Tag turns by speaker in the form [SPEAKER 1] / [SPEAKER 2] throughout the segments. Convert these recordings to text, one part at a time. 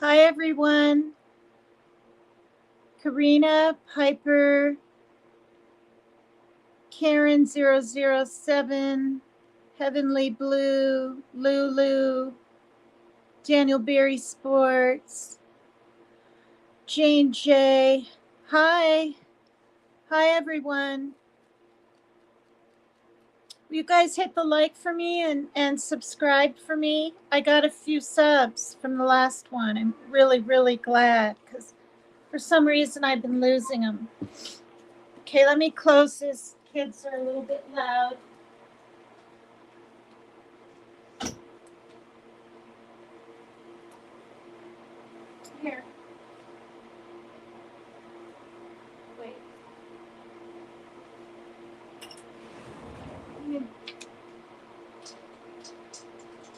[SPEAKER 1] Hi, everyone. Karina, Piper, Karen007, Heavenly Blue, Lulu, Daniel Berry Sports, Jane J. Hi. Hi, everyone. Will you guys hit the like for me and subscribe for me? I got a few subs from the last one. I'm really, really glad because for some reason I've been losing them. Okay, let me close this. Kids are a little bit loud. Here. Wait.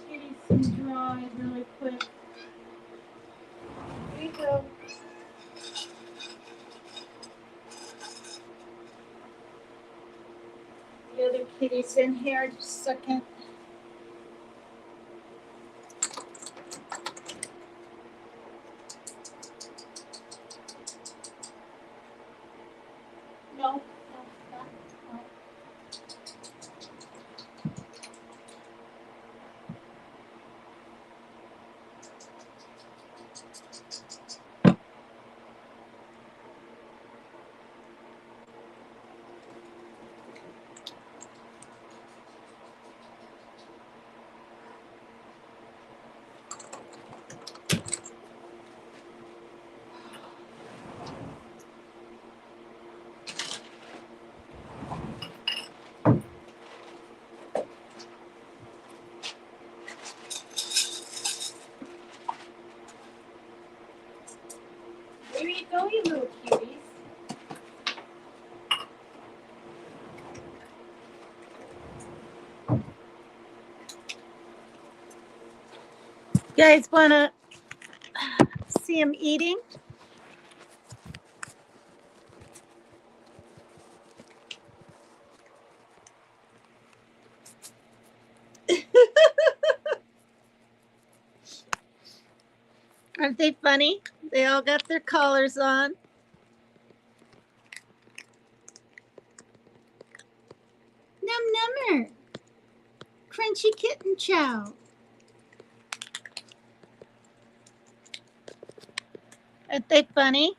[SPEAKER 1] Give you some drawing really quick. Here you go. The other kitty's in here. Just a second. No, no, not. No. There you go, you little cuties. You guys want to see him eating? Aren't they funny? They all got their collars on. Num nummer. Crunchy kitten chow. Aren't they funny?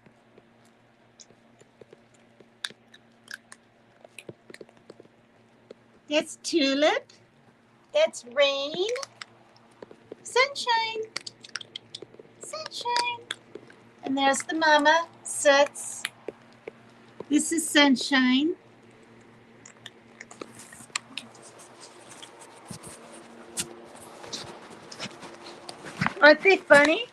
[SPEAKER 1] That's Tulip. That's Rain. Sunshine. Sunshine. And there's the mama, Suts. This is Sunshine. Aren't they funny?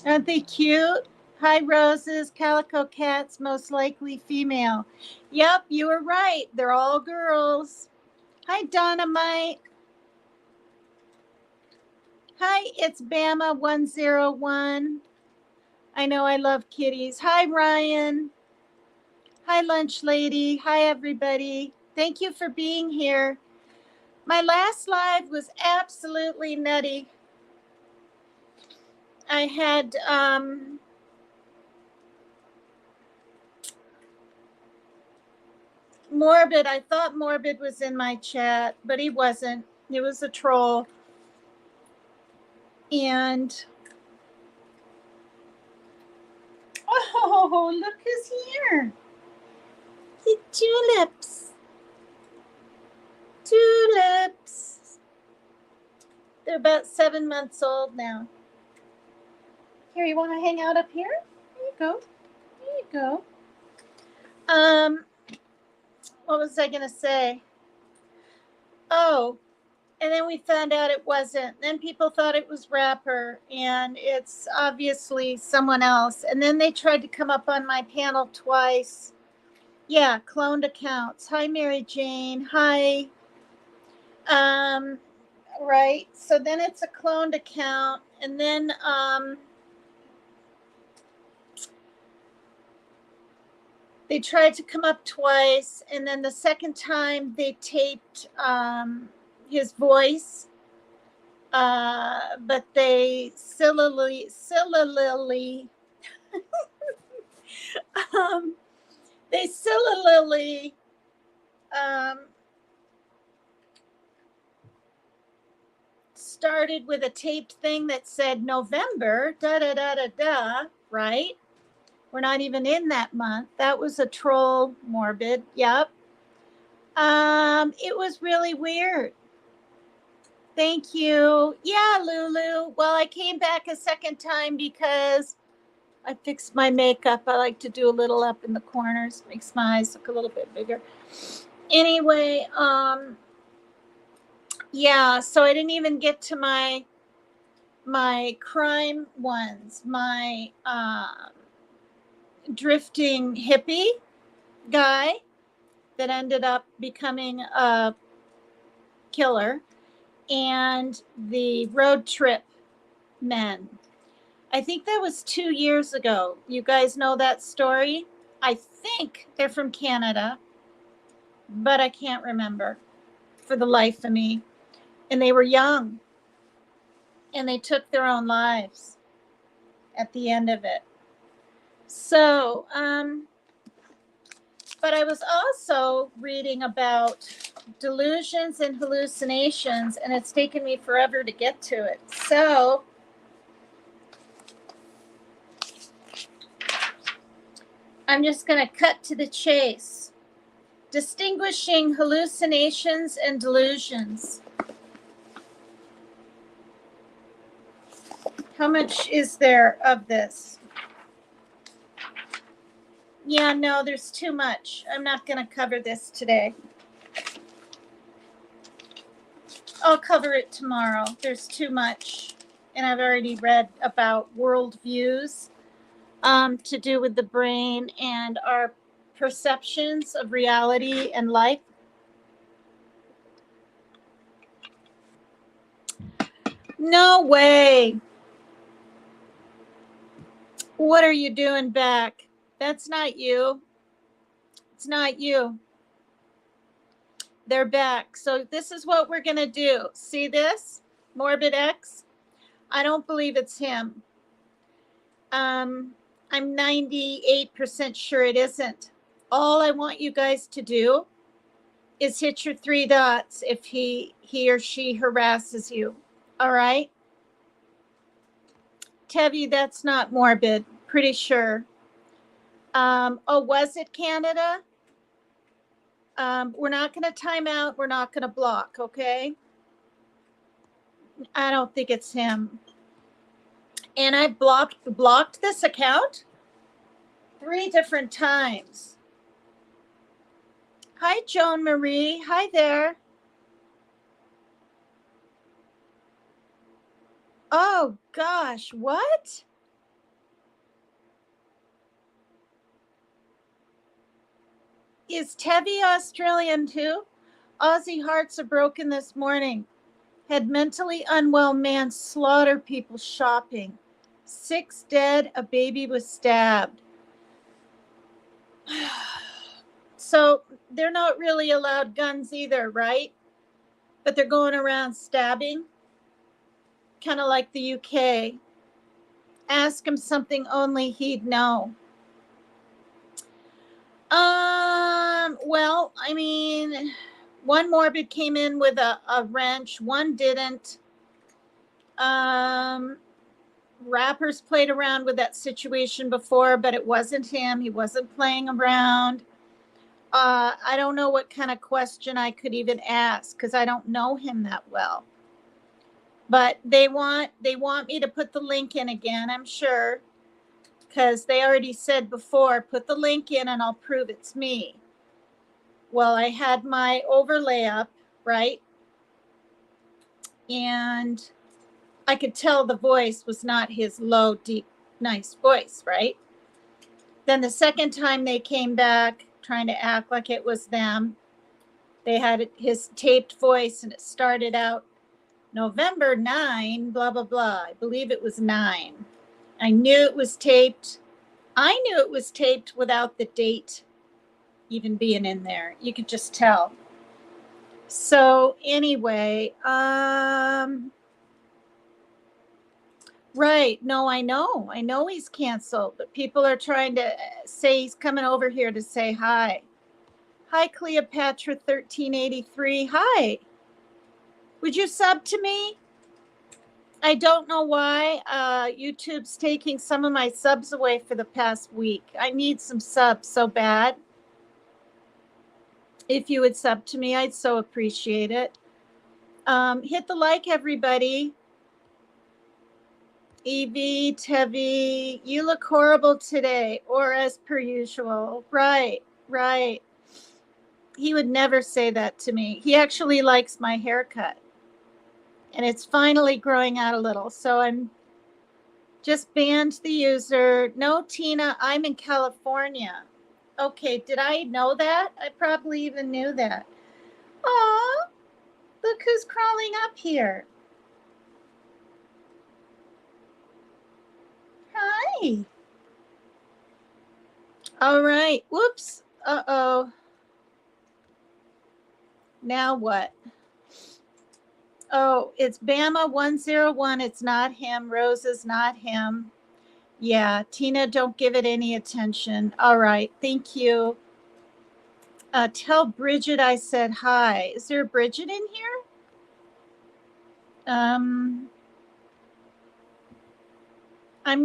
[SPEAKER 1] Aren't they cute? Hi, Roses. Calico cats, most likely female. Yep, you were right. They're all girls. Hi, Dynamite. Hi, it's Bama101. I know I love kitties. Hi, Ryan. Hi, Lunch Lady. Hi, everybody. Thank you for being here. My last live was absolutely nutty. I had Morbid. I thought Morbid was in my chat, but he wasn't. He was a troll. And oh, look who's here. The tulips. Tulips. They're about 7 months old now. Here, you want to hang out up here? There you go. There you go. What was I gonna say? Oh, and then we found out it wasn't. Then people thought it was Rapper, and it's obviously someone else. And then they tried to come up on my panel twice. Yeah, cloned accounts. Hi, Mary Jane. Hi. right? So then it's a cloned account, and then they tried to come up twice, and then the second time they taped his voice, but they sillily they sillily started with a taped thing that said November, da da da da da, right? We're not even in that month. That was a troll morbid. Yep. It was really weird. Thank you. Yeah, Lulu. Well, I came back a second time because I fixed my makeup. I like to do a little up in the corners, makes my eyes look a little bit bigger. Anyway, yeah, so I didn't even get to my crime ones, my drifting hippie guy that ended up becoming a killer, and the road trip men. I think that was 2 years ago. You guys know that story? I think they're from Canada, but I can't remember for the life of me. And they were young, and they took their own lives at the end of it. So, but I was also reading about delusions and hallucinations, and it's taken me forever to get to it. So, I'm just going to cut to the chase. Distinguishing hallucinations and delusions. How much is there of this? Yeah, no, there's too much. I'm not going to cover this today. I'll cover it tomorrow. There's too much. And I've already read about worldviews to do with the brain and our perceptions of reality and life. No way. What are you doing back? That's not you. It's not you. They're back. So this is what we're going to do. See this? Morbid X? I don't believe it's him. I'm 98% sure it isn't. All I want you guys to do is hit your 3 dots if he or she harasses you. All right? Tevi, that's not morbid. Pretty sure. Oh, was it Canada? We're not going to time out. We're not going to block, okay? I don't think it's him. And I blocked this account 3 different times. Hi, Joan Marie. Hi there. Oh, gosh. What? Is Tevi Australian too? Aussie hearts are broken this morning. Had mentally unwell man slaughter people shopping. 6 dead, a baby was stabbed. So they're not really allowed guns either, right? But they're going around stabbing. Kind of like the UK. Ask him something only he'd know. Well, I mean, one morbid came in with a wrench, one didn't. Rappers played around with that situation before, but it wasn't him. He wasn't playing around. I don't know what kind of question I could even ask because I don't know him that well. But they want me to put the link in again, I'm sure, because they already said before, put the link in and I'll prove it's me. Well, I had my overlay up, right? And I could tell the voice was not his low, deep, nice voice, right? Then the second time they came back trying to act like it was them, they had his taped voice and it started out November 9, blah, blah, blah. I believe it was 9. I knew it was taped. I knew it was taped without the date even being in there. You could just tell. So anyway, right. No, I know. I know he's canceled, but people are trying to say he's coming over here to say hi. Hi, Cleopatra 1383. Hi. Would you sub to me? I don't know why YouTube's taking some of my subs away for the past week. I need some subs so bad. If you would sub to me, I'd so appreciate it. Hit the like, everybody. Evie, Tevi, you look horrible today, or as per usual. Right, right. He would never say that to me. He actually likes my haircut. And it's finally growing out a little. So I'm just banned the user. No, Tina, I'm in California. Okay, did I know that? I probably even knew that. Aw, look who's crawling up here. Hi. All right. Whoops. Uh-oh. Now what? Oh, it's Bama 101. It's not him. Rose is not him. Yeah, Tina, don't give it any attention. All right. Thank you. Tell Bridget I said hi. Is there a Bridget in here? I'm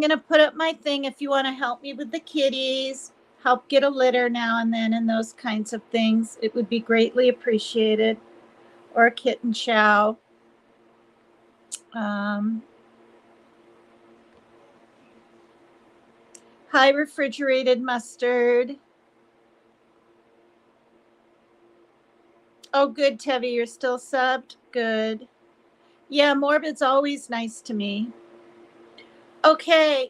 [SPEAKER 1] going to put up my thing if you want to help me with the kitties, help get a litter now and then, and those kinds of things. It would be greatly appreciated. Or a kitten chow. High refrigerated mustard. Oh, good, Tevi, you're still subbed? Good. Yeah, Morbid's always nice to me. Okay,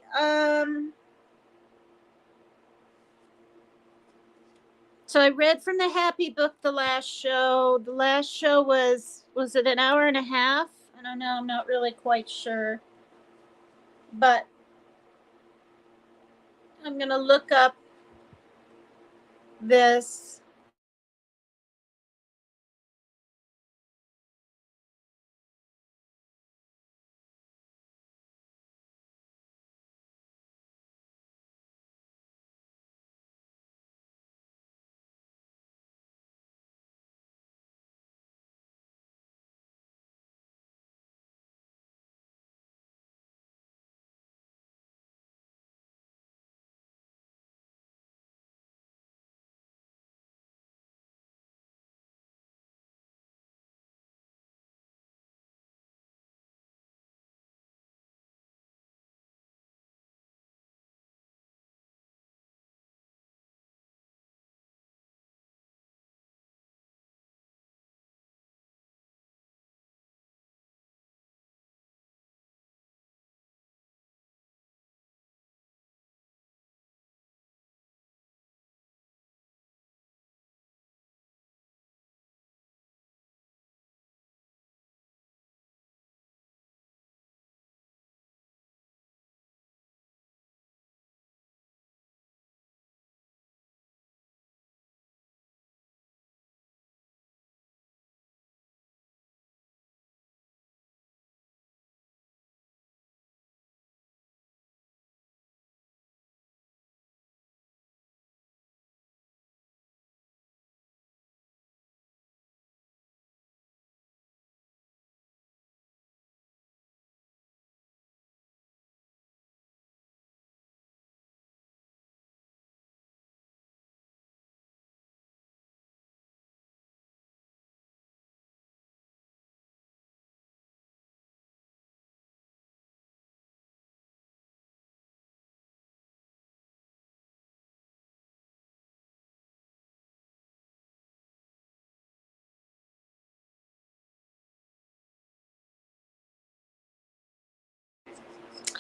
[SPEAKER 1] so I read from the Happy Book the last show. The last show was it an hour and a half? I don't know, I'm not really quite sure. But I'm going to look up this.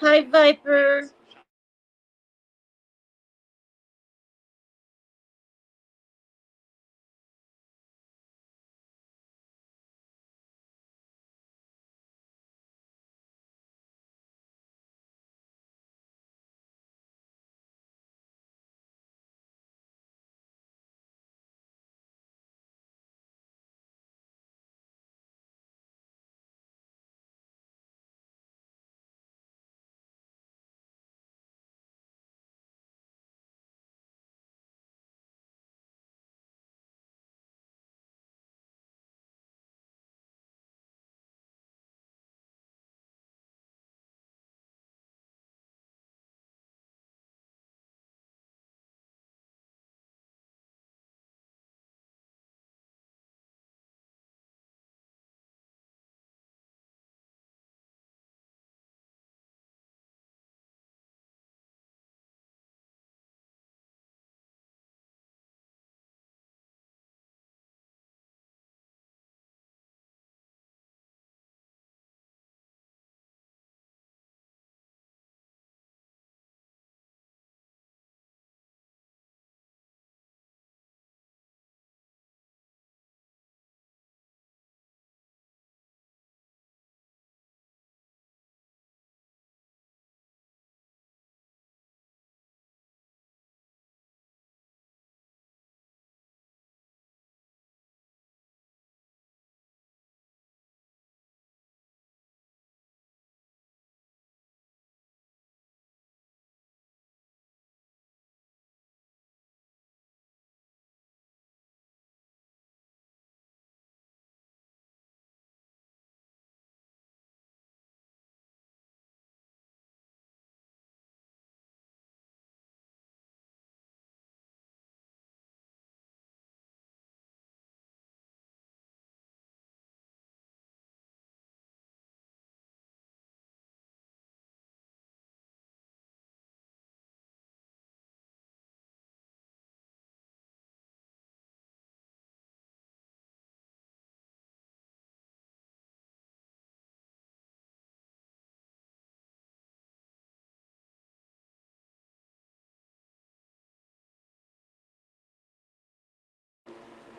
[SPEAKER 1] Hi, Viper.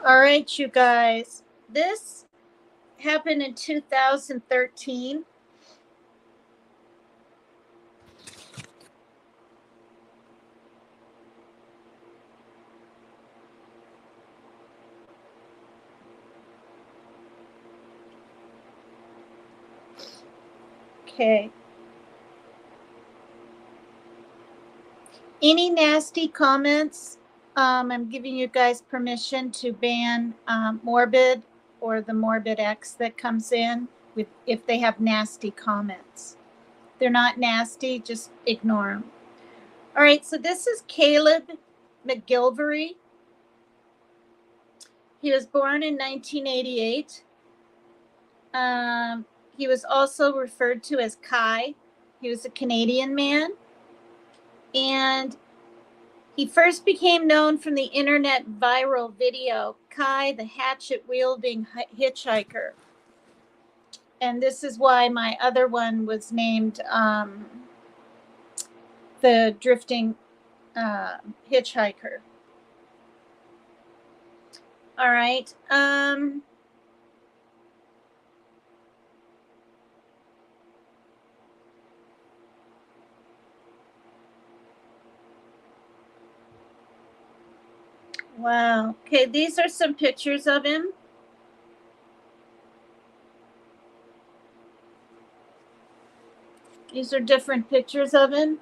[SPEAKER 1] All right, you guys. This happened in 2013. Okay. Any nasty comments? I'm giving you guys permission to ban Morbid or the Morbid X that comes in with if they have nasty comments. If they're not nasty, just ignore them. All right, so this is Caleb McGilvery. He was born in 1988. He was also referred to as Kai. He was a Canadian man. And he first became known from the internet viral video, Kai the Hatchet Wielding Hitchhiker. And this is why my other one was named the Drifting Hitchhiker. All right. Wow. Okay, these are some pictures of him. These are different pictures of him.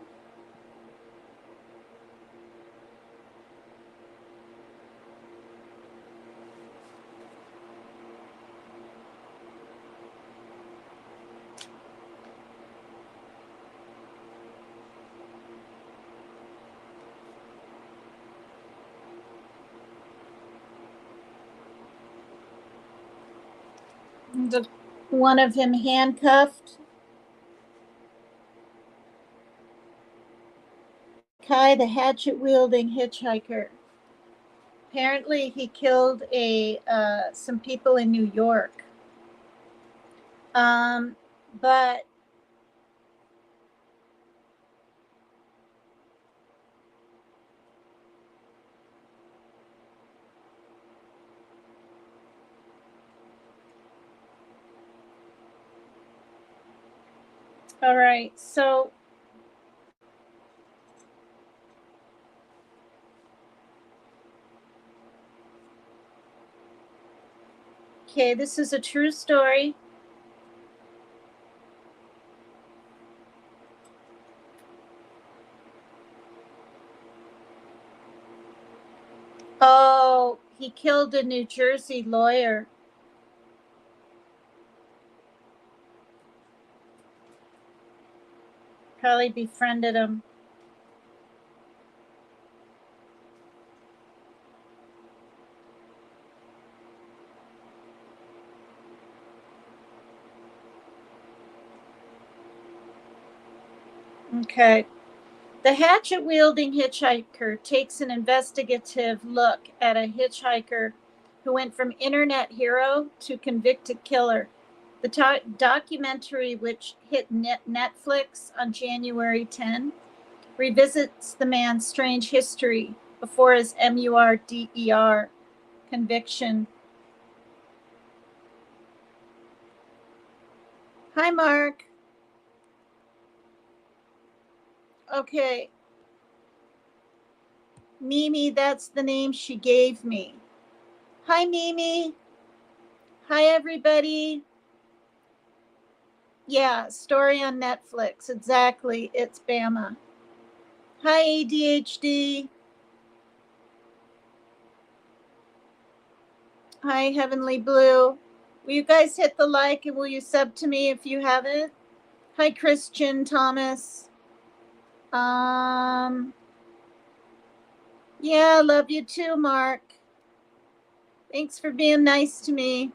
[SPEAKER 1] One of him handcuffed. Kai the Hatchet Wielding Hitchhiker. Apparently, he killed some people in New York. But all right, so okay, this is a true story. Oh, he killed a New Jersey lawyer. Probably befriended him. Okay. The hatchet-wielding hitchhiker takes an investigative look at a hitchhiker who went from internet hero to convicted killer. The documentary, which hit Netflix on January 10, revisits the man's strange history before his MURDER conviction. Hi, Mark. Okay. Mimi, that's the name she gave me. Hi, Mimi. Hi, everybody. Yeah, story on Netflix. Exactly. It's Bama. Hi, ADHD. Hi, Heavenly Blue. Will you guys hit the like and will you sub to me if you haven't? Hi, Christian Thomas. Yeah, love you too, Mark. Thanks for being nice to me.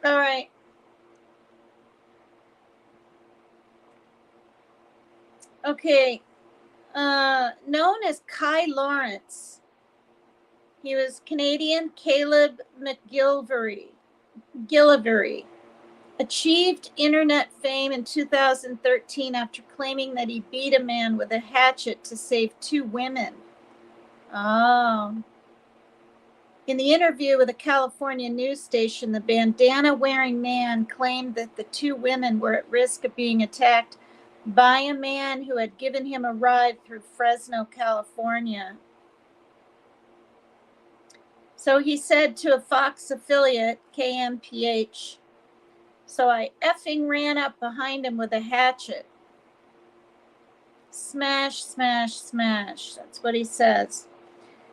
[SPEAKER 1] All right. Okay. Known as Kai Lawrence. He was Canadian Caleb McGilvery. Achieved internet fame in 2013 after claiming that he beat a man with a hatchet to save two women. Oh. In the interview with a California news station, the bandana-wearing man claimed that the two women were at risk of being attacked by a man who had given him a ride through Fresno, California. So he said to a Fox affiliate, KMPH, "So I effing ran up behind him with a hatchet. Smash, smash, smash." That's what he says.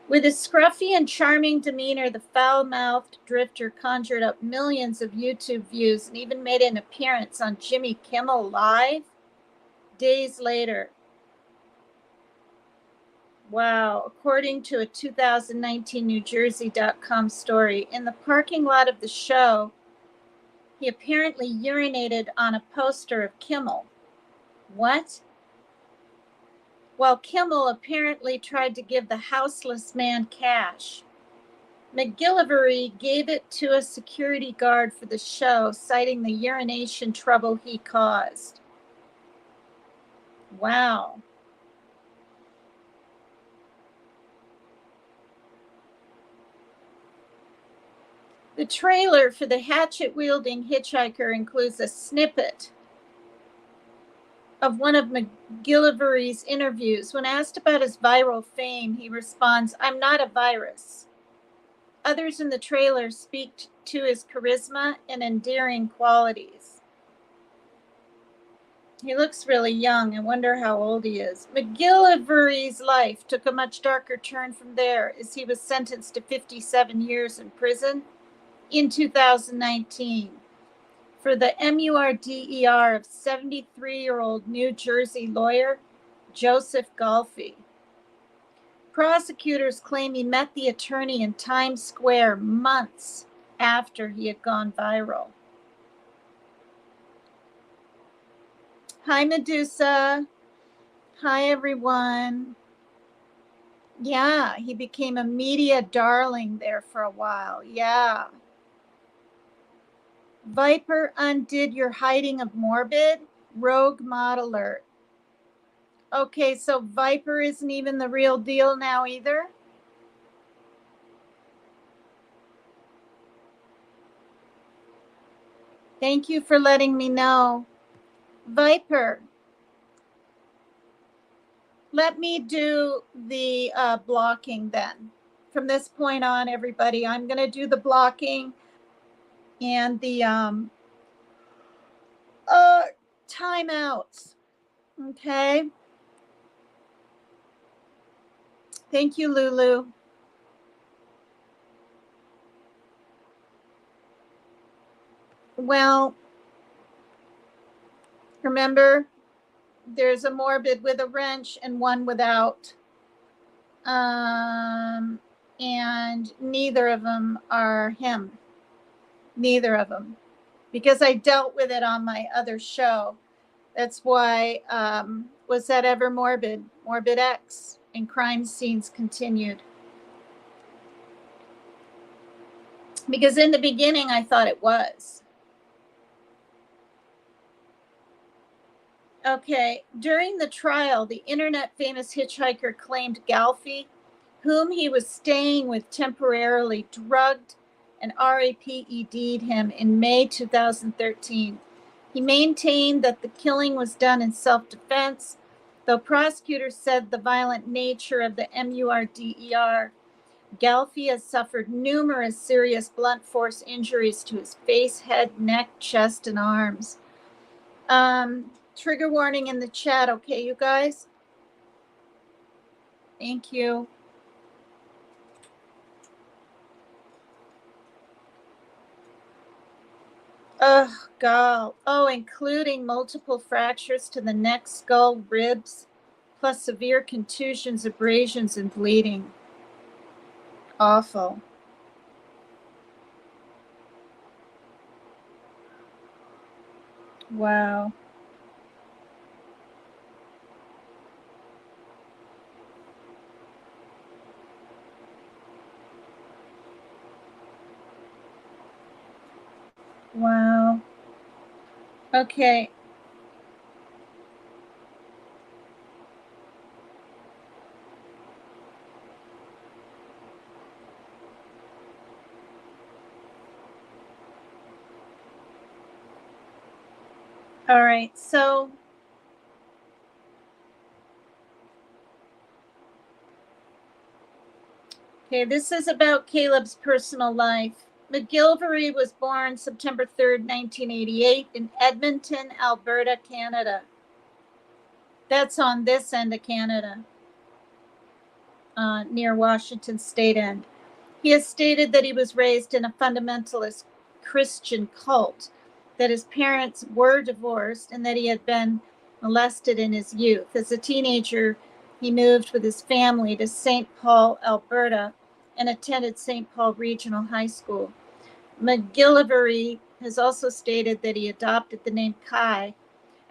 [SPEAKER 1] With his scruffy and charming demeanor, the foul-mouthed drifter conjured up millions of YouTube views and even made an appearance on Jimmy Kimmel Live days later. Wow. According to a 2019 NewJersey.com story, in the parking lot of the show, he apparently urinated on a poster of Kimmel. What? While Kimmel apparently tried to give the houseless man cash. McGillivray gave it to a security guard for the show, citing the urination trouble he caused. Wow. The trailer for the hatchet-wielding hitchhiker includes a snippet of one of McGillivray's interviews. When asked about his viral fame, he responds, "I'm not a virus." Others in the trailer speak to his charisma and endearing qualities. He looks really young. I wonder how old he is. McGillivray's life took a much darker turn from there, as he was sentenced to 57 years in prison in 2019 for the MURDER of 73-year-old New Jersey lawyer Joseph Golfi. Prosecutors claim he met the attorney in Times Square months after he had gone viral. Hi, Medusa. Hi, everyone. Yeah, he became a media darling there for a while. Yeah. Viper undid your hiding of Morbid? Rogue mod alert. Okay, so Viper isn't even the real deal now either? Thank you for letting me know. Viper, let me do the blocking then. From this point on, everybody, I'm going to do the blocking and the timeouts. Okay. Thank you, Lulu. Well, remember, there's a Morbid with a wrench and one without. And neither of them are him. Neither of them. Because I dealt with it on my other show. That's why, was that ever Morbid? Morbid X and Crime Scenes Continued. Because in the beginning, I thought it was. Okay, during the trial, the internet famous hitchhiker claimed Galfi, whom he was staying with temporarily, drugged and RAPED'd him in May 2013. He maintained that the killing was done in self-defense, though prosecutors said the violent nature of the MURDER. Galfi has suffered numerous serious blunt force injuries to his face, head, neck, chest, and arms. Trigger warning in the chat, okay, you guys? Thank you. Oh, God. Oh, including multiple fractures to the neck, skull, ribs, plus severe contusions, abrasions, and bleeding. Awful. Wow. Wow. Okay. All right, so okay, this is about Caleb's personal life. McGilvery was born September 3rd, 1988 in Edmonton, Alberta, Canada. That's on this end of Canada, near Washington State end. He has stated that he was raised in a fundamentalist Christian cult, that his parents were divorced, and that he had been molested in his youth. As a teenager, he moved with his family to St. Paul, Alberta, and attended St. Paul Regional High School. McGilvery has also stated that he adopted the name Kai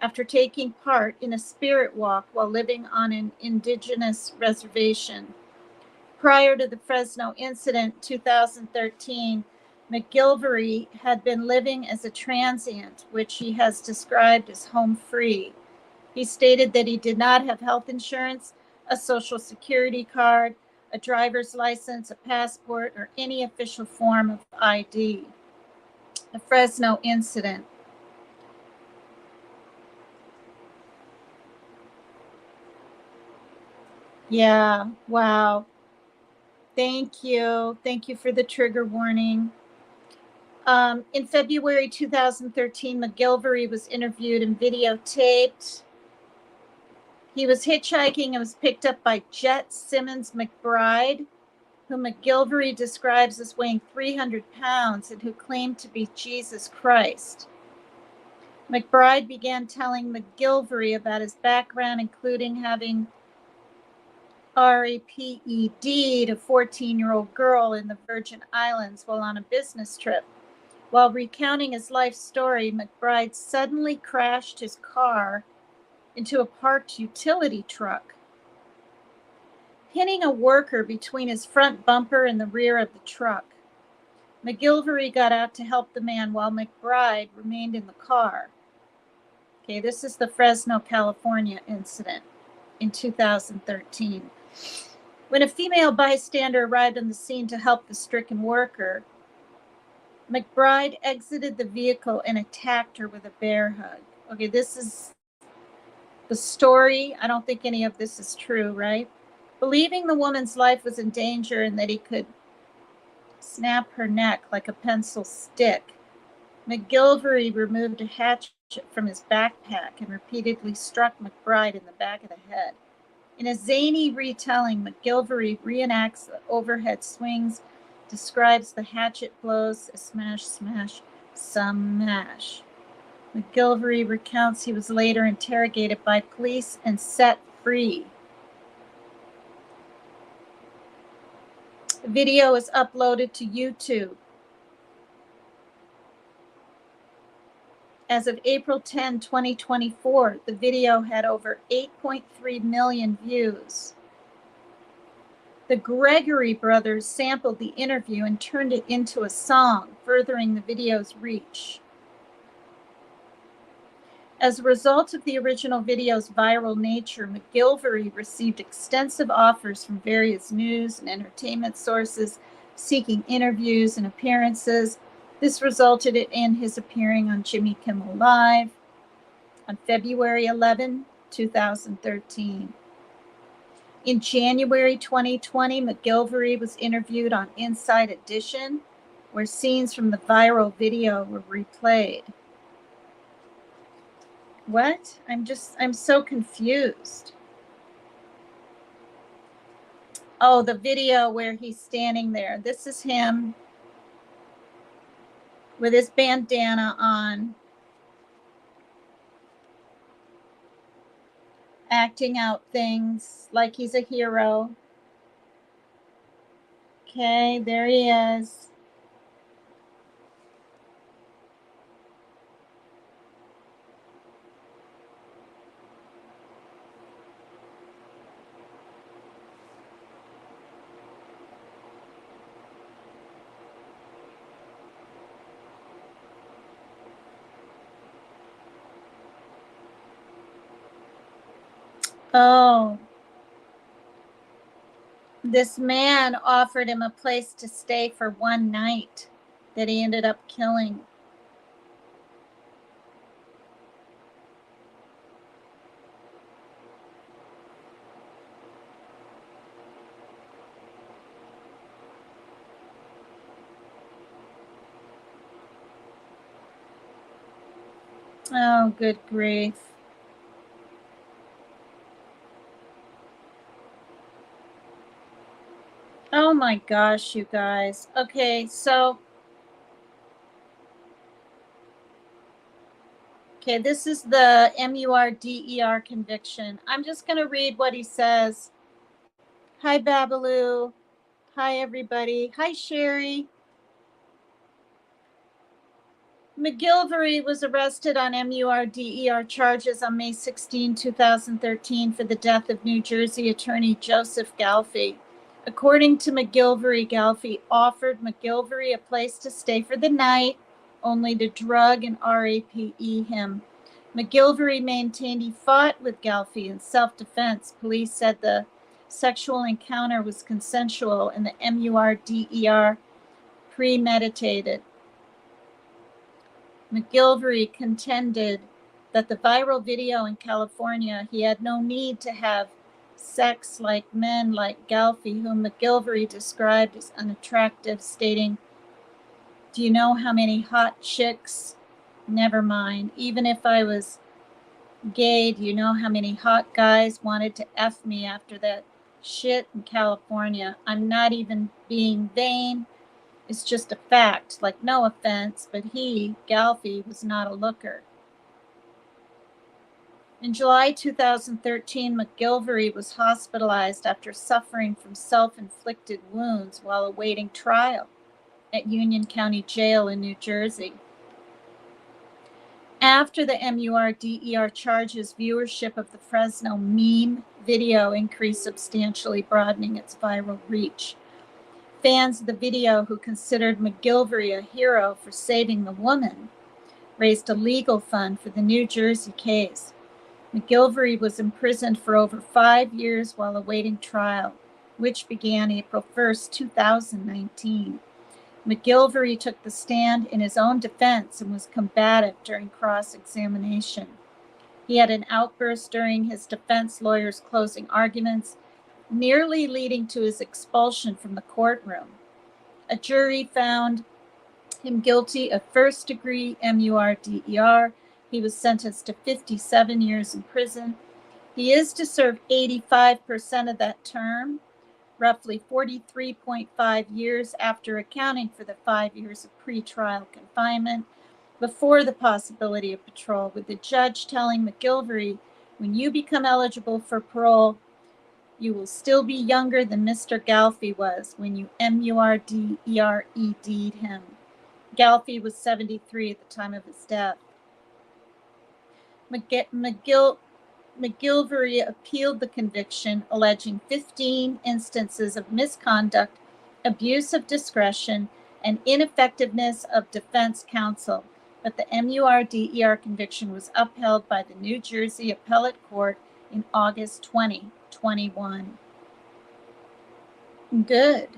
[SPEAKER 1] after taking part in a spirit walk while living on an indigenous reservation. Prior to the Fresno incident, 2013, McGilvery had been living as a transient, which he has described as home free. He stated that he did not have health insurance, a social security card, a driver's license, a passport, or any official form of ID. The Fresno incident. Yeah, wow. Thank you. Thank you for the trigger warning. In February 2013, McGilvery was interviewed and videotaped. He was hitchhiking and was picked up by Jet Simmons McBride, who McGilvery describes as weighing 300 pounds and who claimed to be Jesus Christ. McBride began telling McGilvery about his background, including having RAPED, a 14-year-old girl in the Virgin Islands while on a business trip. While recounting his life story, McBride suddenly crashed his car into a parked utility truck, hitting a worker between his front bumper and the rear of the truck. McGilvery got out to help the man while McBride remained in the car. Okay, this is the Fresno, California incident in 2013. When a female bystander arrived on the scene to help the stricken worker, McBride exited the vehicle and attacked her with a bear hug. Okay, this is the story. I don't think any of this is true, right? Believing the woman's life was in danger and that he could snap her neck like a pencil stick, McGilvery removed a hatchet from his backpack and repeatedly struck McBride in the back of the head. In a zany retelling, McGilvery reenacts the overhead swings, describes the hatchet blows as smash, smash, smash. McGilvery recounts he was later interrogated by police and set free. The video was uploaded to YouTube. As of April 10, 2024, the video had over 8.3 million views. The Gregory brothers sampled the interview and turned it into a song, furthering the video's reach. As a result of the original video's viral nature, McGilvery received extensive offers from various news and entertainment sources seeking interviews and appearances. This resulted in his appearing on Jimmy Kimmel Live on February 11, 2013. In January 2020, McGilvery was interviewed on Inside Edition, where scenes from the viral video were replayed. What? I'm so confused. Oh, the video where he's standing there. This is him with his bandana on, acting out things like he's a hero. Okay, there he is. Oh, this man offered him a place to stay for one night that he ended up killing. Oh, good grief. Oh my gosh, you guys. Okay, so this is the MURDER conviction. I'm just going to read what he says. Hi, Babaloo. Hi, everybody. Hi, Sherry. McGilvery was arrested on MURDER charges on May 16, 2013 for the death of New Jersey attorney Joseph Galfy. According to McGilvery, Galfy offered McGilvery a place to stay for the night, only to drug and RAPE him. McGilvery maintained he fought with Galfy in self-defense. Police said the sexual encounter was consensual and the MURDER premeditated. McGilvery contended that the viral video in California, he had no need to have sex like men like Galfy, whom McGilvery described as unattractive, stating, "Do you know how many hot chicks? Never mind. Even if I was gay, do you know how many hot guys wanted to F me after that shit in California? I'm not even being vain. It's just a fact. Like, no offense, but he, Galfy, was not a looker." In July 2013, McGilvery was hospitalized after suffering from self-inflicted wounds while awaiting trial at Union County Jail in New Jersey. After the MURDER charges, viewership of the Fresno meme video increased substantially, broadening its viral reach. Fans of the video, who considered McGilvery a hero for saving the woman, raised a legal fund for the New Jersey case. McGilvery was imprisoned for over 5 years while awaiting trial, which began April 1st, 2019. McGilvery took the stand in his own defense and was combative during cross-examination. He had an outburst during his defense lawyer's closing arguments, nearly leading to his expulsion from the courtroom. A jury found him guilty of first-degree MURDER. He was sentenced to 57 years in prison. He is to serve 85% of that term, roughly 43.5 years after accounting for the 5 years of pretrial confinement, before the possibility of parole, with the judge telling McGilvery, "When you become eligible for parole, you will still be younger than Mr. Galfy was when you MURDER'd him." Galfy was 73 at the time of his death. McGilvery appealed the conviction, alleging 15 instances of misconduct, abuse of discretion, and ineffectiveness of defense counsel, but the MURDER conviction was upheld by the New Jersey Appellate Court in August 2021. Good.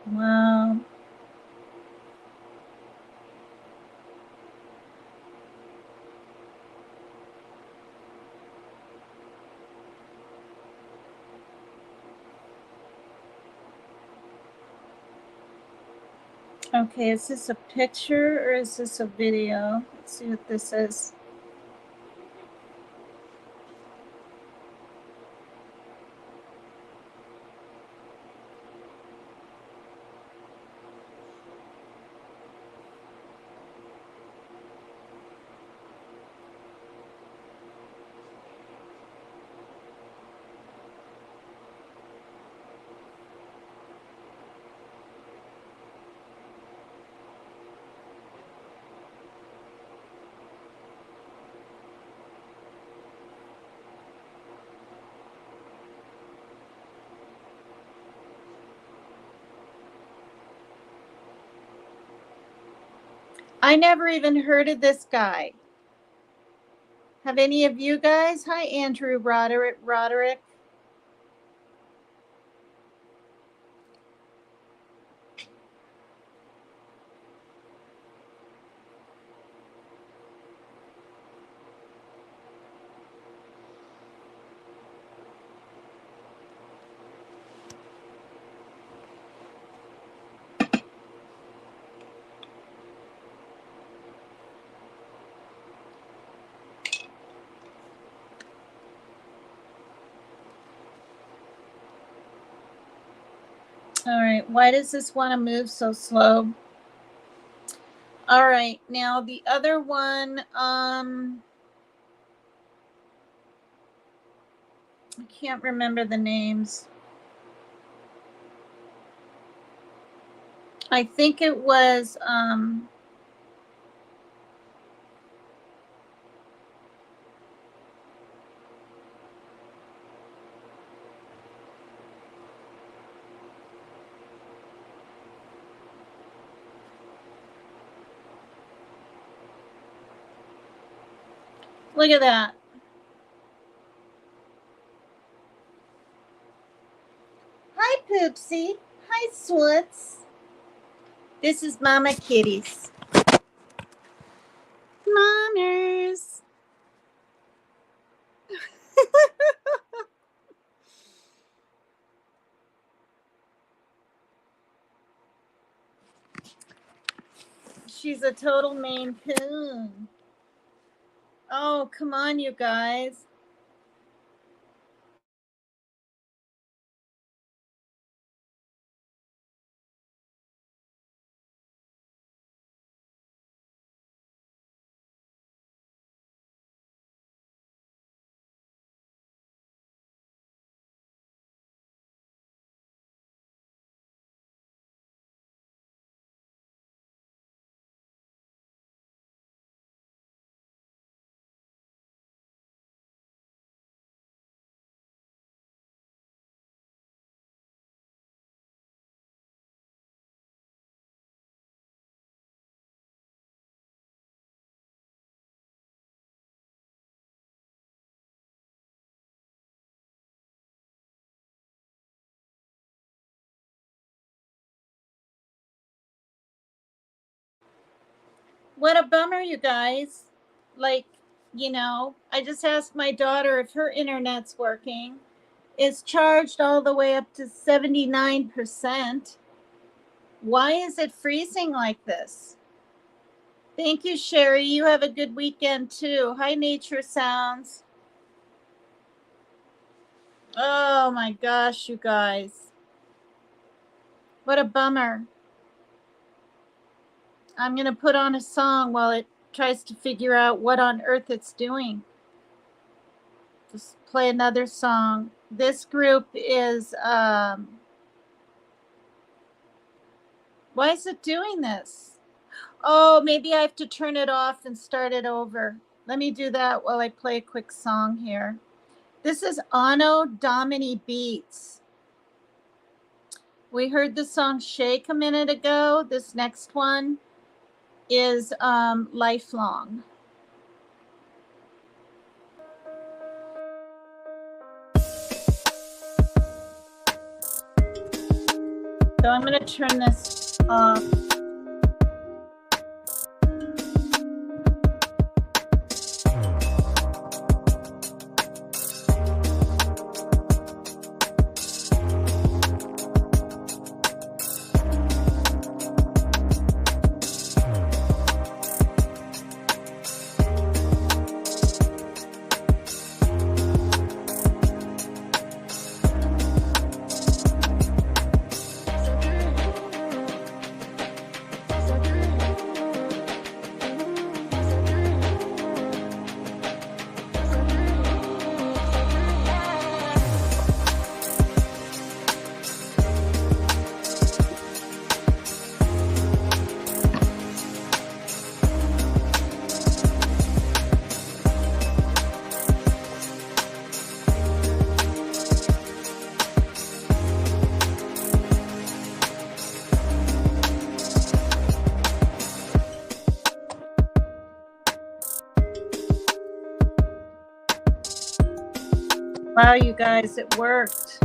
[SPEAKER 1] Wow. Okay, is this a picture or is this a video? Let's see what this is. I never even heard of this guy. Have any of you guys? Hi, Andrew Roderick. All right, why does this want to move so slow? All right, now the other one, I can't remember the names. I think it was, look at that. Hi, Poopsie. Hi, Swoots. This is Mama Kitties. Mommers. She's a total Maine Coon. Oh, come on, you guys. What a bummer, you guys. Like, you know, I just asked my daughter if her internet's working. It's charged all the way up to 79%. Why is it freezing like this? Thank you, Sherry. You have a good weekend too. Hi, Nature Sounds. Oh my gosh, you guys. What a bummer. I'm going to put on a song while it tries to figure out what on earth it's doing. Just play another song. This group is, why is it doing this? Oh, maybe I have to turn it off and start it over. Let me do that while I play a quick song here. This is Anno Domini Beats. We heard the song Shake a minute ago. This next one is Lifelong. So I'm going to turn this off. Wow, you guys, it worked.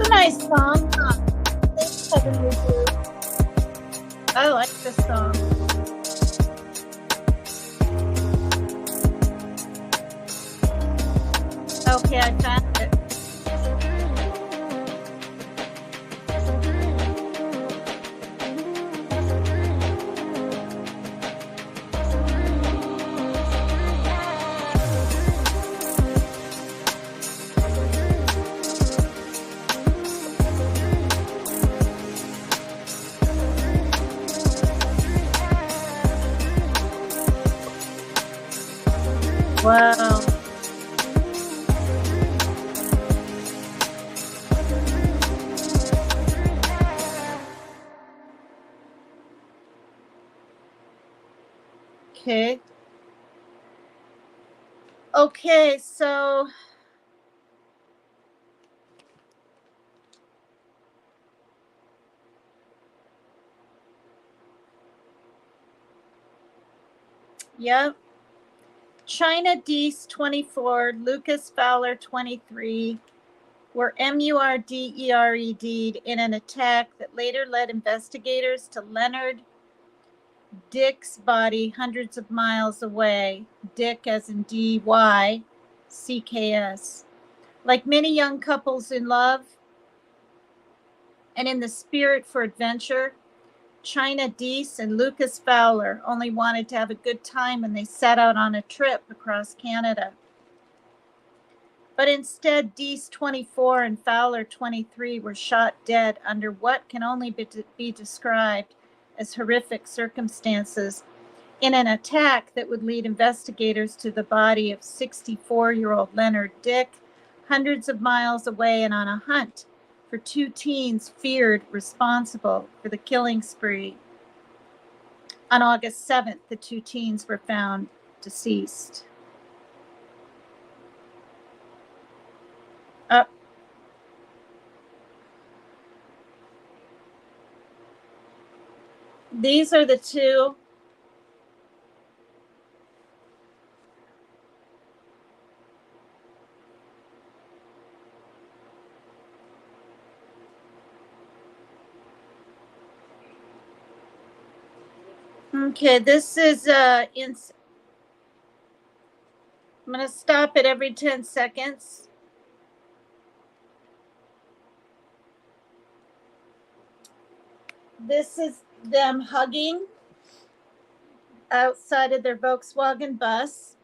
[SPEAKER 1] It's a nice song. Thanks, Heavenly Blue. I like this song. Okay, I found it. Wow. Okay. Okay, so yep. China Deese 24, Lucas Fowler 23 were MURDERED'd in an attack that later led investigators to Leonard Dick's body hundreds of miles away. Dick as in DYCKS. Like many young couples in love and in the spirit for adventure, China Deese and Lucas Fowler only wanted to have a good time when they set out on a trip across Canada. But instead, Deese 24 and Fowler 23 were shot dead under what can only be described as horrific circumstances in an attack that would lead investigators to the body of 64-year-old Leonard Dick, hundreds of miles away and on a hunt for two teens feared responsible for the killing spree. On August 7th, the two teens were found deceased. These are the two. Okay, this is I'm going to stop it every 10 seconds. This is them hugging outside of their Volkswagen bus.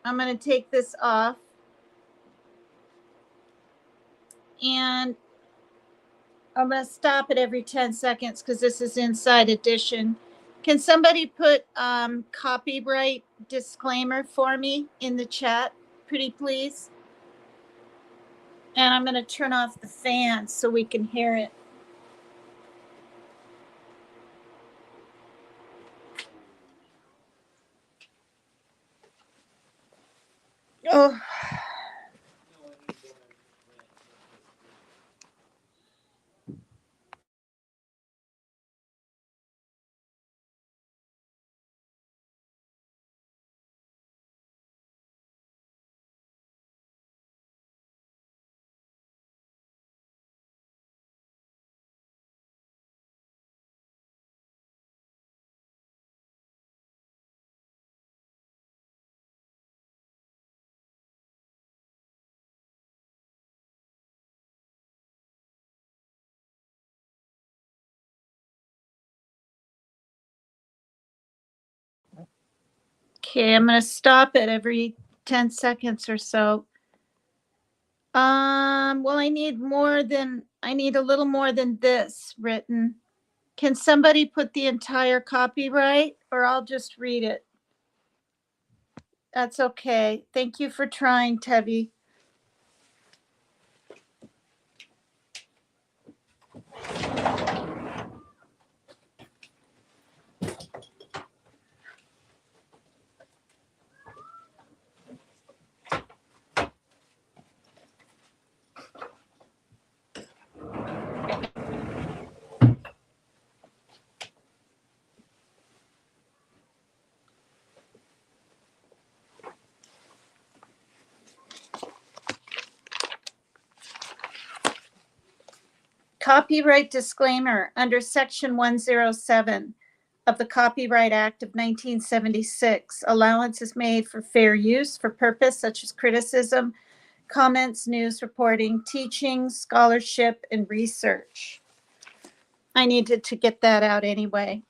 [SPEAKER 1] I'm going to take this off. And I'm going to stop it every 10 seconds because this is Inside Edition. Can somebody put copyright disclaimer for me in the chat, pretty please? And I'm going to turn off the fan so we can hear it. Oh. Okay, I'm going to stop it every 10 seconds or so. Well, I need a little more than this written. Can somebody put the entire copyright or I'll just read it? That's okay. Thank you for trying, Tevi. Copyright disclaimer under Section 107 of the Copyright Act of 1976. Allowance is made for fair use for purpose such as criticism, comments, news reporting, teaching, scholarship, and research. I needed to get that out anyway.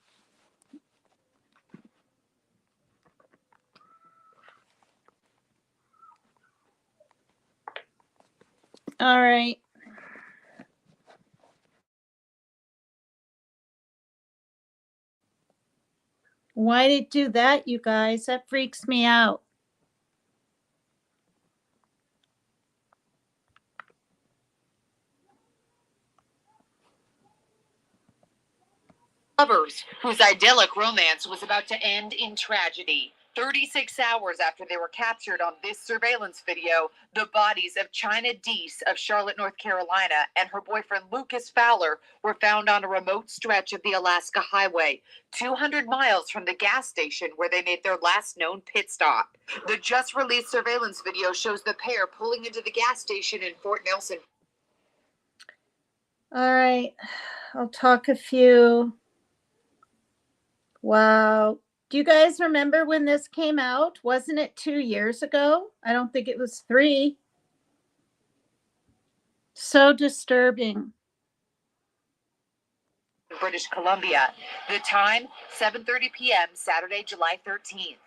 [SPEAKER 1] All right. Why did it do that, you guys? That freaks me out.
[SPEAKER 2] Lovers whose idyllic romance was about to end in tragedy. 36 hours after they were captured on this surveillance video, the bodies of China Deese of Charlotte, North Carolina, and her boyfriend Lucas Fowler were found on a remote stretch of the Alaska Highway, 200 miles from the gas station where they made their last known pit stop. The just-released surveillance video shows the pair pulling into the gas station in Fort Nelson.
[SPEAKER 1] All right, I'll talk a few. Wow. Do you guys remember when this came out? Wasn't it 2 years ago? I don't think it was 3. So disturbing.
[SPEAKER 2] British Columbia. The time, 7:30 p.m. Saturday, July 13th.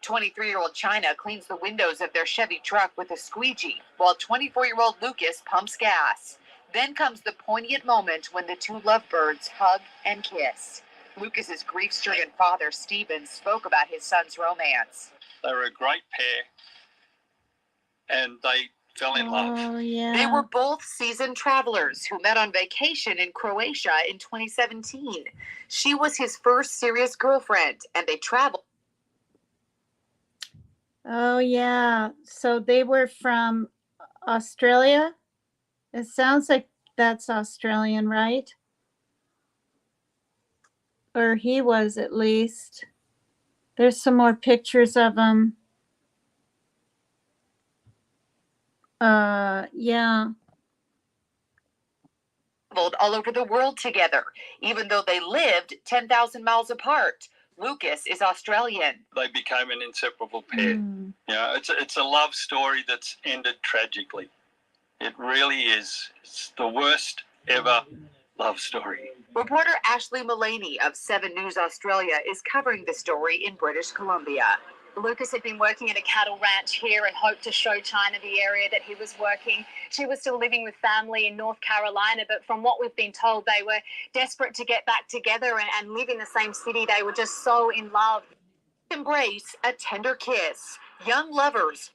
[SPEAKER 2] 23-year-old China cleans the windows of their Chevy truck with a squeegee, while 24-year-old Lucas pumps gas. Then comes the poignant moment when the two lovebirds hug and kiss. Lucas's grief-stricken father, Stephen, spoke about his son's romance.
[SPEAKER 3] They were a great pair, and they fell in love.
[SPEAKER 1] Oh, yeah.
[SPEAKER 2] They were both seasoned travelers who met on vacation in Croatia in 2017. She was his first serious girlfriend, and they traveled.
[SPEAKER 1] Oh, yeah. So they were from Australia? It sounds like that's Australian, right? Or he was, at least. There's some more pictures of them. Yeah.
[SPEAKER 2] All over the world together, even though they lived 10,000 miles apart. Lucas is Australian.
[SPEAKER 3] They became an inseparable pair. You know, it's a love story that's ended tragically. It really is. It's the worst ever love story.
[SPEAKER 2] Reporter Ashley Mullaney of 7 News Australia is covering the story in British Columbia.
[SPEAKER 4] Lucas had been working at a cattle ranch here and hoped to show China the area that he was working. She was still living with family in North Carolina, but from what we've been told, they were desperate to get back together and live in the same city. They were just so in love.
[SPEAKER 2] Embrace a tender kiss. Young lovers.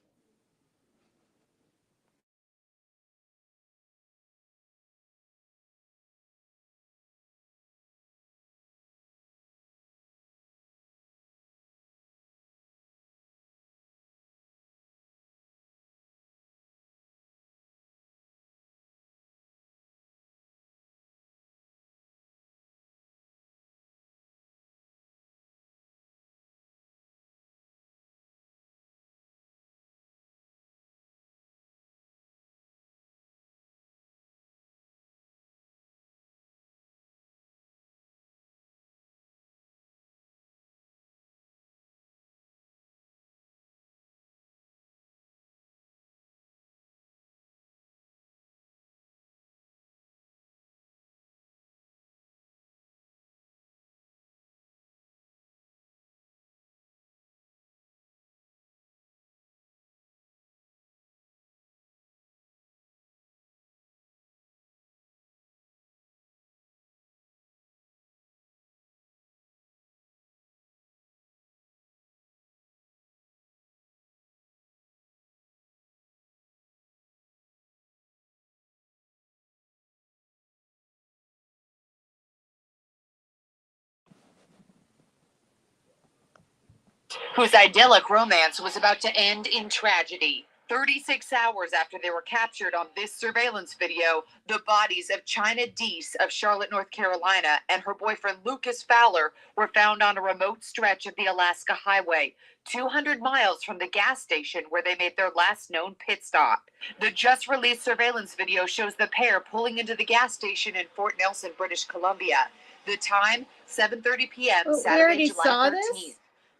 [SPEAKER 2] Whose idyllic romance was about to end in tragedy. 36 hours after they were captured on this surveillance video, the bodies of China Deese of Charlotte, North Carolina, and her boyfriend Lucas Fowler were found on a remote stretch of the Alaska Highway, 200 miles from the gas station where they made their last known pit stop. The just-released surveillance video shows the pair pulling into the gas station in Fort Nelson, British Columbia. The time, 7:30 p.m.
[SPEAKER 1] Oh, we
[SPEAKER 2] Saturday,
[SPEAKER 1] already
[SPEAKER 2] July
[SPEAKER 1] saw
[SPEAKER 2] 13th.
[SPEAKER 1] this?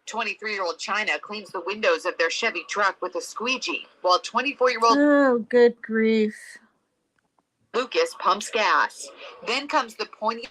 [SPEAKER 2] 23-year-old China cleans the windows of their Chevy truck with a squeegee, while 24-year-old
[SPEAKER 1] Oh, good grief.
[SPEAKER 2] Lucas pumps gas. Then comes the poignant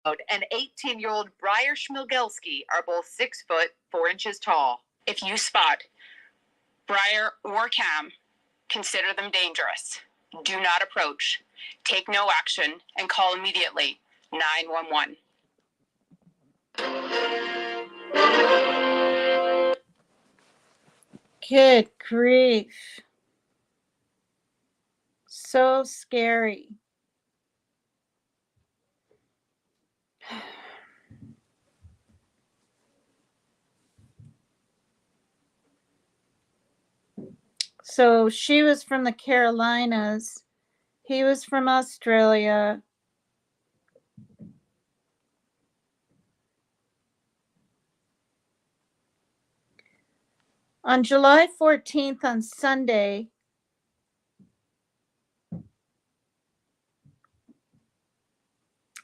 [SPEAKER 2] and 18-year-old Breyer Schmilgelski are both 6 foot 4 inches tall.
[SPEAKER 5] If you spot Breyer or Cam, consider them dangerous. Do not approach. Take no action and call immediately 911.
[SPEAKER 1] Good grief. So scary. So she was from the Carolinas. He was from Australia. On July 14th, on Sunday,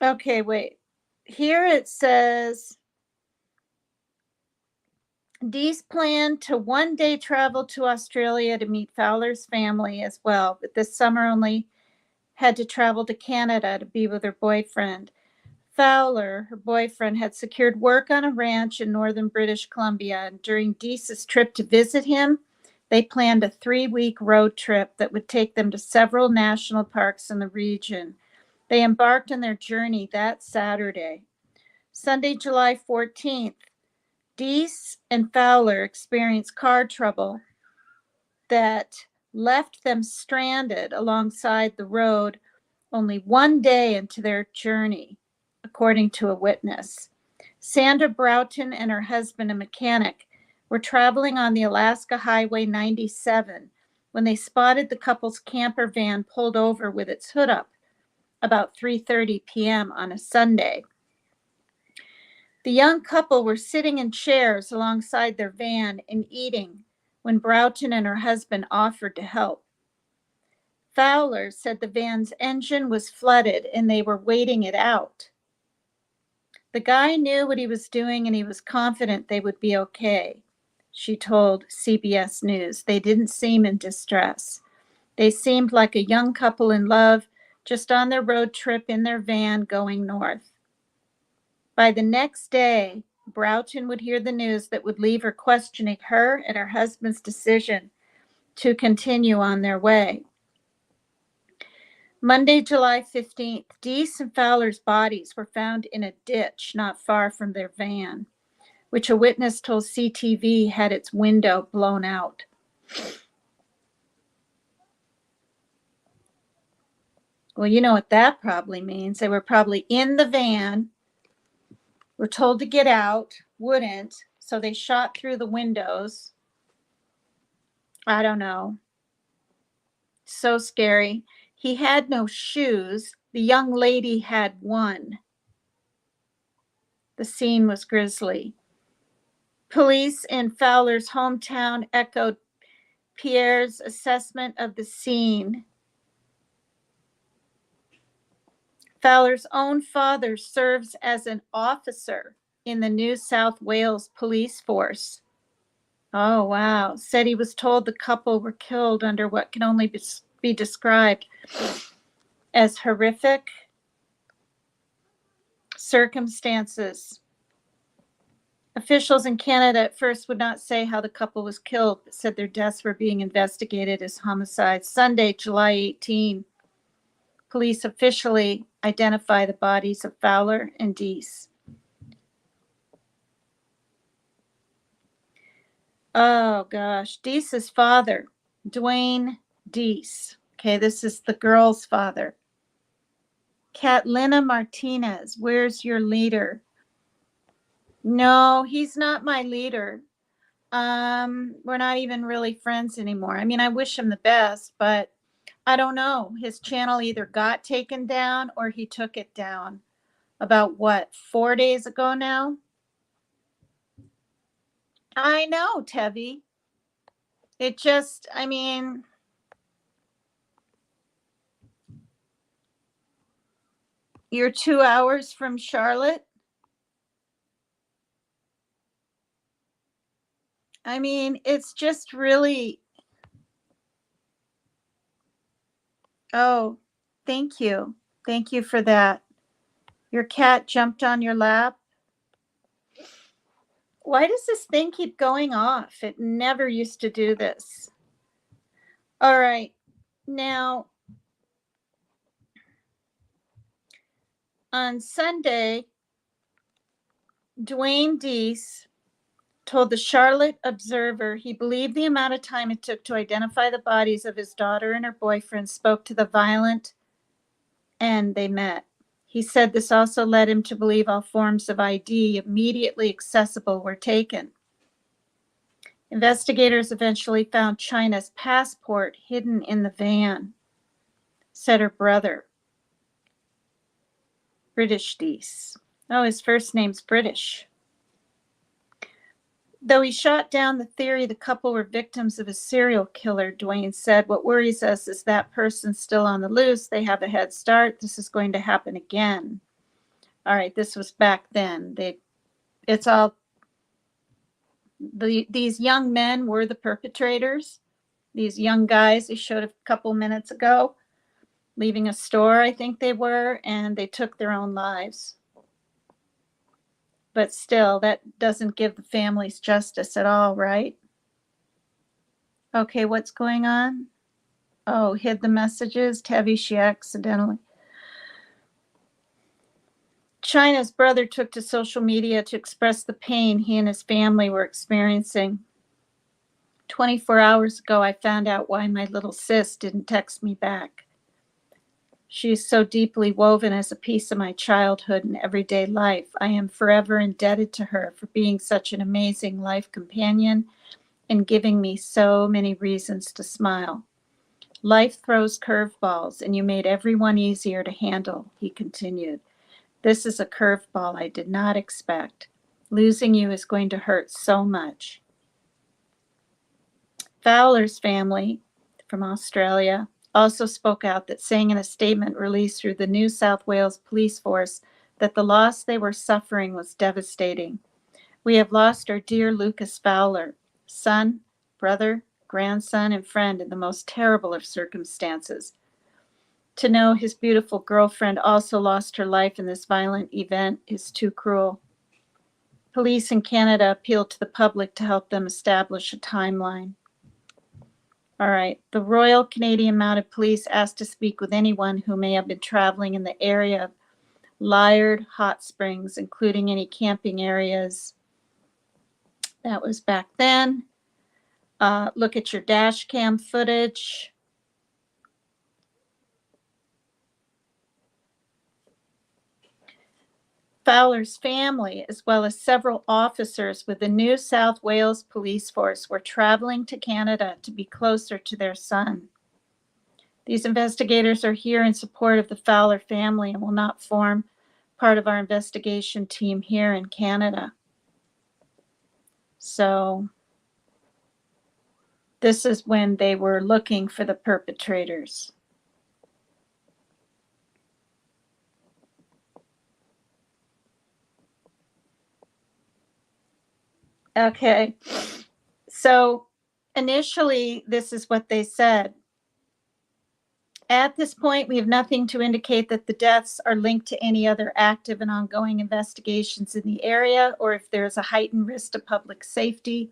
[SPEAKER 1] okay, wait. Here it says Deese planned to one day travel to Australia to meet Fowler's family as well, but this summer only had to travel to Canada to be with her boyfriend. Fowler, her boyfriend, had secured work on a ranch in northern British Columbia, and during Deese's trip to visit him, they planned a 3-week road trip that would take them to several national parks in the region. They embarked on their journey that Saturday. Sunday, July 14th, Deese and Fowler experienced car trouble that left them stranded alongside the road only one day into their journey, according to a witness. Sandra Broughton and her husband, a mechanic, were traveling on the Alaska Highway 97 when they spotted the couple's camper van pulled over with its hood up about 3:30 p.m. on a Sunday. The young couple were sitting in chairs alongside their van and eating when Broughton and her husband offered to help. Fowler said the van's engine was flooded and they were waiting it out. The guy knew what he was doing and he was confident they would be okay, she told CBS News. They didn't seem in distress. They seemed like a young couple in love, just on their road trip in their van going north. By the next day, Broughton would hear the news that would leave her questioning her and her husband's decision to continue on their way. Monday, July 15th, Deese and Fowler's bodies were found in a ditch not far from their van, which a witness told CTV had its window blown out. Well, you know what that probably means. They were probably in the van, were told to get out, wouldn't, so they shot through the windows. I don't know. So scary. He had no shoes. The young lady had one. The scene was grisly. Police in Fowler's hometown echoed Pierre's assessment of the scene. Fowler's own father serves as an officer in the New South Wales police force. Oh, wow. Said he was told the couple were killed under what can only be described as horrific circumstances. Officials in Canada at first would not say how the couple was killed, but said their deaths were being investigated as homicides. Sunday, July 18, police officially identify the bodies of Fowler and Deese. Oh gosh, Deese's father, Dwayne Deese. Okay, this is the girl's father. Catlina Martinez, where's your leader? No, he's not my leader. We're not even really friends anymore. I mean, I wish him the best, but I don't know. His channel either got taken down or he took it down about what, 4 days ago now? I know, Tevi. It just, I mean, you're 2 hours from Charlotte. I mean, it's just really, oh, thank you. Thank you for that. Your cat jumped on your lap. Why does this thing keep going off? It never used to do this. All right. Now, on Sunday, Dwayne Deese told the Charlotte Observer he believed the amount of time it took to identify the bodies of his daughter and her boyfriend spoke to the violent end they met. He said this also led him to believe all forms of ID immediately accessible were taken. Investigators eventually found China's passport hidden in the van, said her brother, British Deese. Oh, his first name's British. Though he shot down the theory the couple were victims of a serial killer, Dwayne said, what worries us is that person's still on the loose. They have a head start. This is going to happen again. All right, this was back then. These young men were the perpetrators. These young guys they showed a couple minutes ago, leaving a store, I think they were, and they took their own lives. But still, that doesn't give the families justice at all, right? Okay, what's going on? Oh, hid the messages. Tevi, she accidentally. China's brother took to social media to express the pain he and his family were experiencing. 24 hours ago, I found out why my little sis didn't text me back. She is so deeply woven as a piece of my childhood and everyday life. I am forever indebted to her for being such an amazing life companion and giving me so many reasons to smile. Life throws curveballs, and you made everyone easier to handle, he continued. This is a curveball I did not expect. Losing you is going to hurt so much. Fowler's family from Australia also spoke out that saying in a statement released through the New South Wales Police Force that the loss they were suffering was devastating. We have lost our dear Lucas Fowler, son, brother, grandson, and friend in the most terrible of circumstances. To know his beautiful girlfriend also lost her life in this violent event is too cruel. Police in Canada appealed to the public to help them establish a timeline. All right. The Royal Canadian Mounted Police asked to speak with anyone who may have been traveling in the area of Liard Hot Springs, including any camping areas. That was back then. Look at your dash cam footage. Fowler's family, as well as several officers with the New South Wales Police Force, were traveling to Canada to be closer to their son. These investigators are here in support of the Fowler family and will not form part of our investigation team here in Canada. So this is when they were looking for the perpetrators. Okay, so initially, this is what they said. At this point, we have nothing to indicate that the deaths are linked to any other active and ongoing investigations in the area, or if there is a heightened risk to public safety.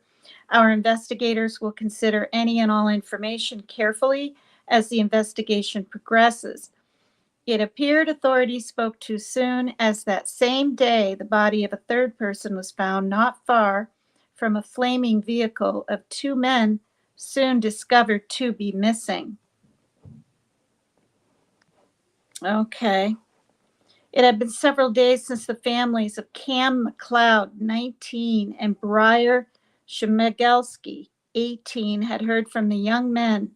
[SPEAKER 1] Our investigators will consider any and all information carefully as the investigation progresses. It appeared authorities spoke too soon, as that same day the body of a third person was found not far from a flaming vehicle of two men soon discovered to be missing. Okay. It had been several days since the families of Cam McLeod, 19, and Briar Shemigelski, 18, had heard from the young men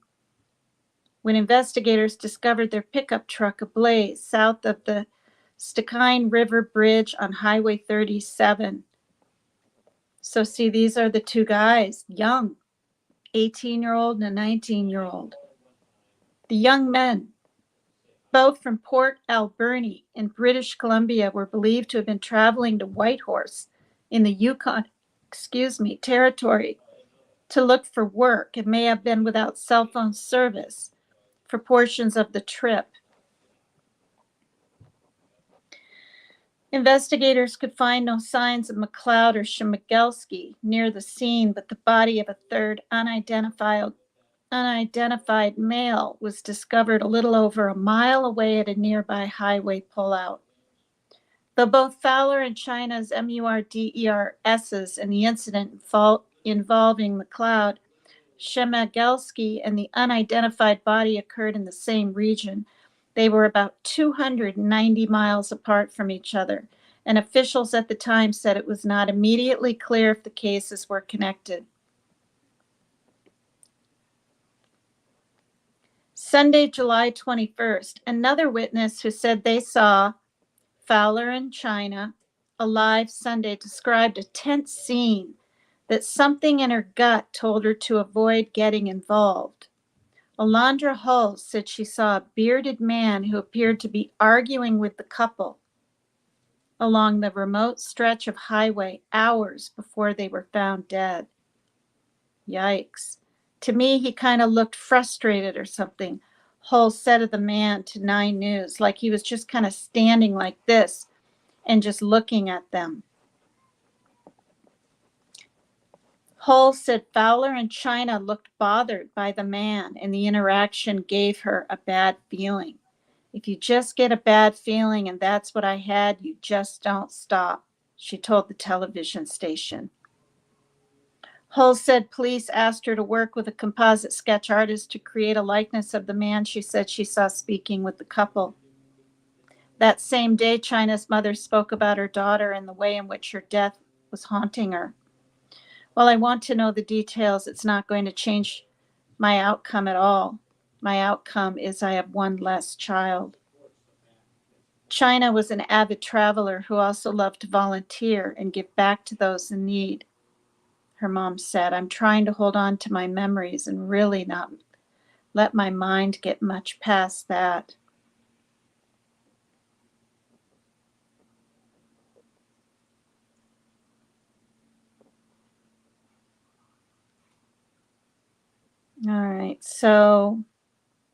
[SPEAKER 1] when investigators discovered their pickup truck ablaze south of the Stikine River Bridge on Highway 37. So see, these are the two guys, young, 18-year-old and a 19-year-old. The young men, both from Port Alberni in British Columbia, were believed to have been traveling to Whitehorse in the Yukon, Territory to look for work and may have been without cell phone service for portions of the trip. Investigators could find no signs of McLeod or Shemigelski near the scene, but the body of a third unidentified male was discovered a little over a mile away at a nearby highway pullout. Though both Fowler and China's MURDERSs in the incident involving McLeod, Shemigelski, and the unidentified body occurred in the same region, they were about 290 miles apart from each other, and officials at the time said it was not immediately clear if the cases were connected. Sunday, July 21st, another witness who said they saw Fowler and China alive Sunday described a tense scene that something in her gut told her to avoid getting involved. Alondra Hull said she saw a bearded man who appeared to be arguing with the couple along the remote stretch of highway hours before they were found dead. Yikes. To me, he kind of looked frustrated or something. Hull said of the man to 9 News, like he was just kind of standing like this and just looking at them. Hull said Fowler and China looked bothered by the man, and the interaction gave her a bad feeling. If you just get a bad feeling, and that's what I had, you just don't stop, she told the television station. Hull said police asked her to work with a composite sketch artist to create a likeness of the man she said she saw speaking with the couple. That same day, China's mother spoke about her daughter and the way in which her death was haunting her. While I want to know the details, it's not going to change my outcome at all. My outcome is I have one less child. China was an avid traveler who also loved to volunteer and give back to those in need. Her mom said, I'm trying to hold on to my memories and really not let my mind get much past that. All right, so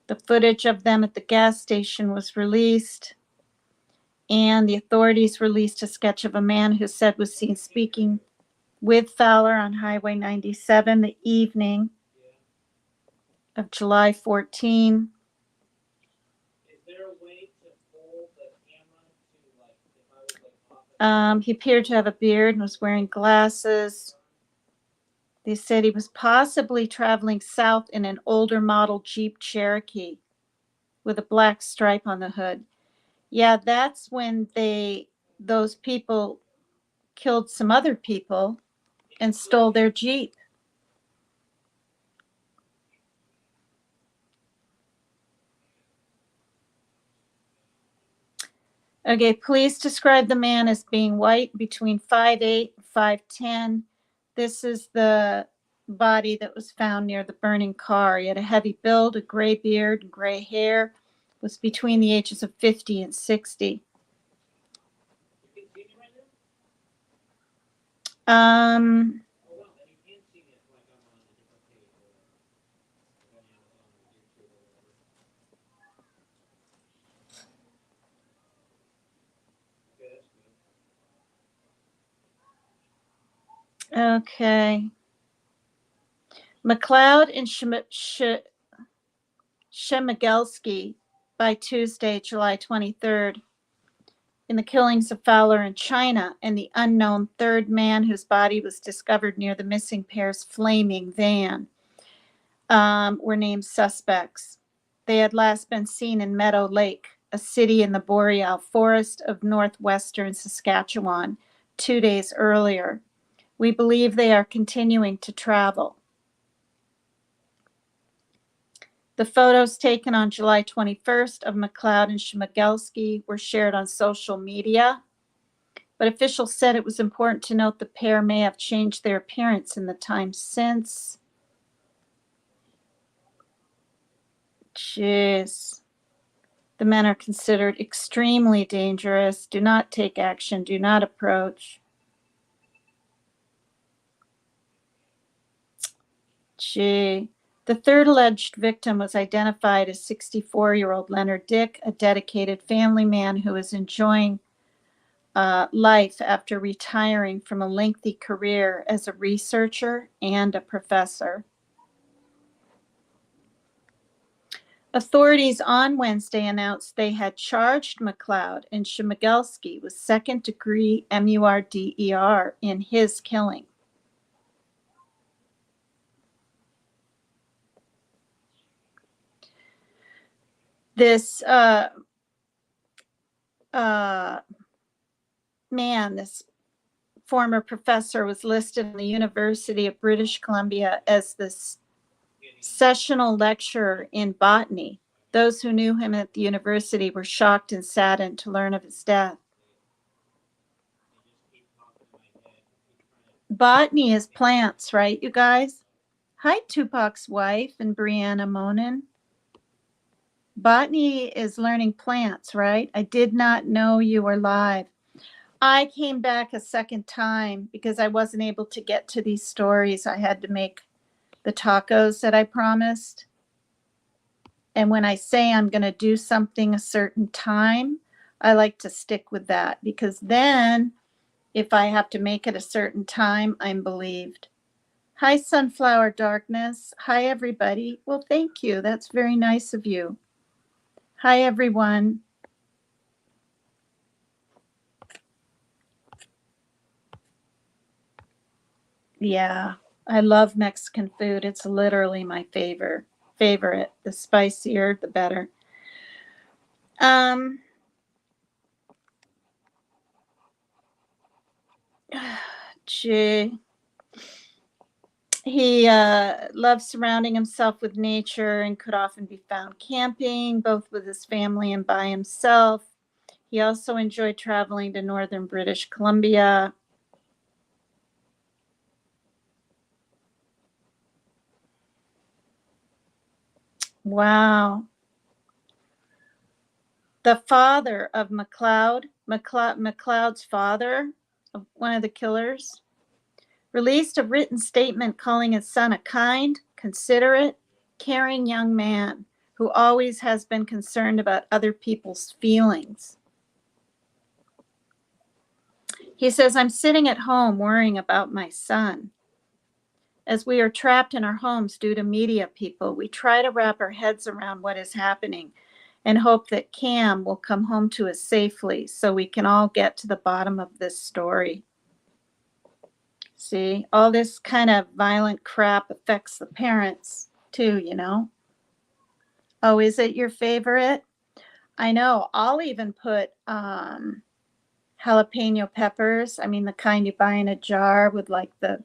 [SPEAKER 1] the footage of them at the gas station was released, and the authorities released a sketch of a man who said was seen speaking with Fowler on Highway 97 the evening of July 14. He appeared to have a beard and was wearing glasses. They said he was possibly traveling south in an older model Jeep Cherokee with a black stripe on the hood. Yeah, that's when those people killed some other people and stole their Jeep. Okay, police described the man as being white, between 5'8" and 5'10". This is the body that was found near the burning car. He had a heavy build, a gray beard, and gray hair, was between the ages of 50 and 60. Okay. McLeod and Shemigelski by Tuesday, July 23rd, in the killings of Fowler in China, and the unknown third man whose body was discovered near the missing pair's flaming van were named suspects. They had last been seen in Meadow Lake, a city in the boreal forest of northwestern Saskatchewan, 2 days earlier. We believe they are continuing to travel. The photos taken on July 21st of McLeod and Shmigelski were shared on social media, but officials said it was important to note the pair may have changed their appearance in the time since. Jeez. The men are considered extremely dangerous. Do not take action. Do not approach. Gee. The third alleged victim was identified as 64-year-old Leonard Dick, a dedicated family man who is enjoying life after retiring from a lengthy career as a researcher and a professor. Authorities on Wednesday announced they had charged McLeod and Shmigelski with second-degree MURDER in his killing. This man, this former professor, was listed in the University of British Columbia as this sessional lecturer in botany. Those who knew him at the university were shocked and saddened to learn of his death. Botany is plants, right, you guys? Hi, Tupac's wife and Brianna Monin. Botany is learning plants, right? I did not know you were live. I came back a second time because I wasn't able to get to these stories. I had to make the tacos that I promised. And when I say I'm going to do something a certain time, I like to stick with that, because then if I have to make it a certain time, I'm believed. Hi, Sunflower Darkness. Hi, everybody. Well, thank you. That's very nice of you. Hi, everyone. Yeah, I love Mexican food. It's literally my favorite. The spicier, the better. Gee. He loves surrounding himself with nature and could often be found camping, both with his family and by himself. He also enjoyed traveling to northern British Columbia. Wow. The father of McLeod's father, one of the killers, released a written statement calling his son a kind, considerate, caring young man who always has been concerned about other people's feelings. He says, "I'm sitting at home worrying about my son. As we are trapped in our homes due to media people, we try to wrap our heads around what is happening and hope that Cam will come home to us safely so we can all get to the bottom of this story." See, all this kind of violent crap affects the parents too, you know? Oh, is it your favorite? I know. I'll even put jalapeno peppers. I mean, the kind you buy in a jar with like the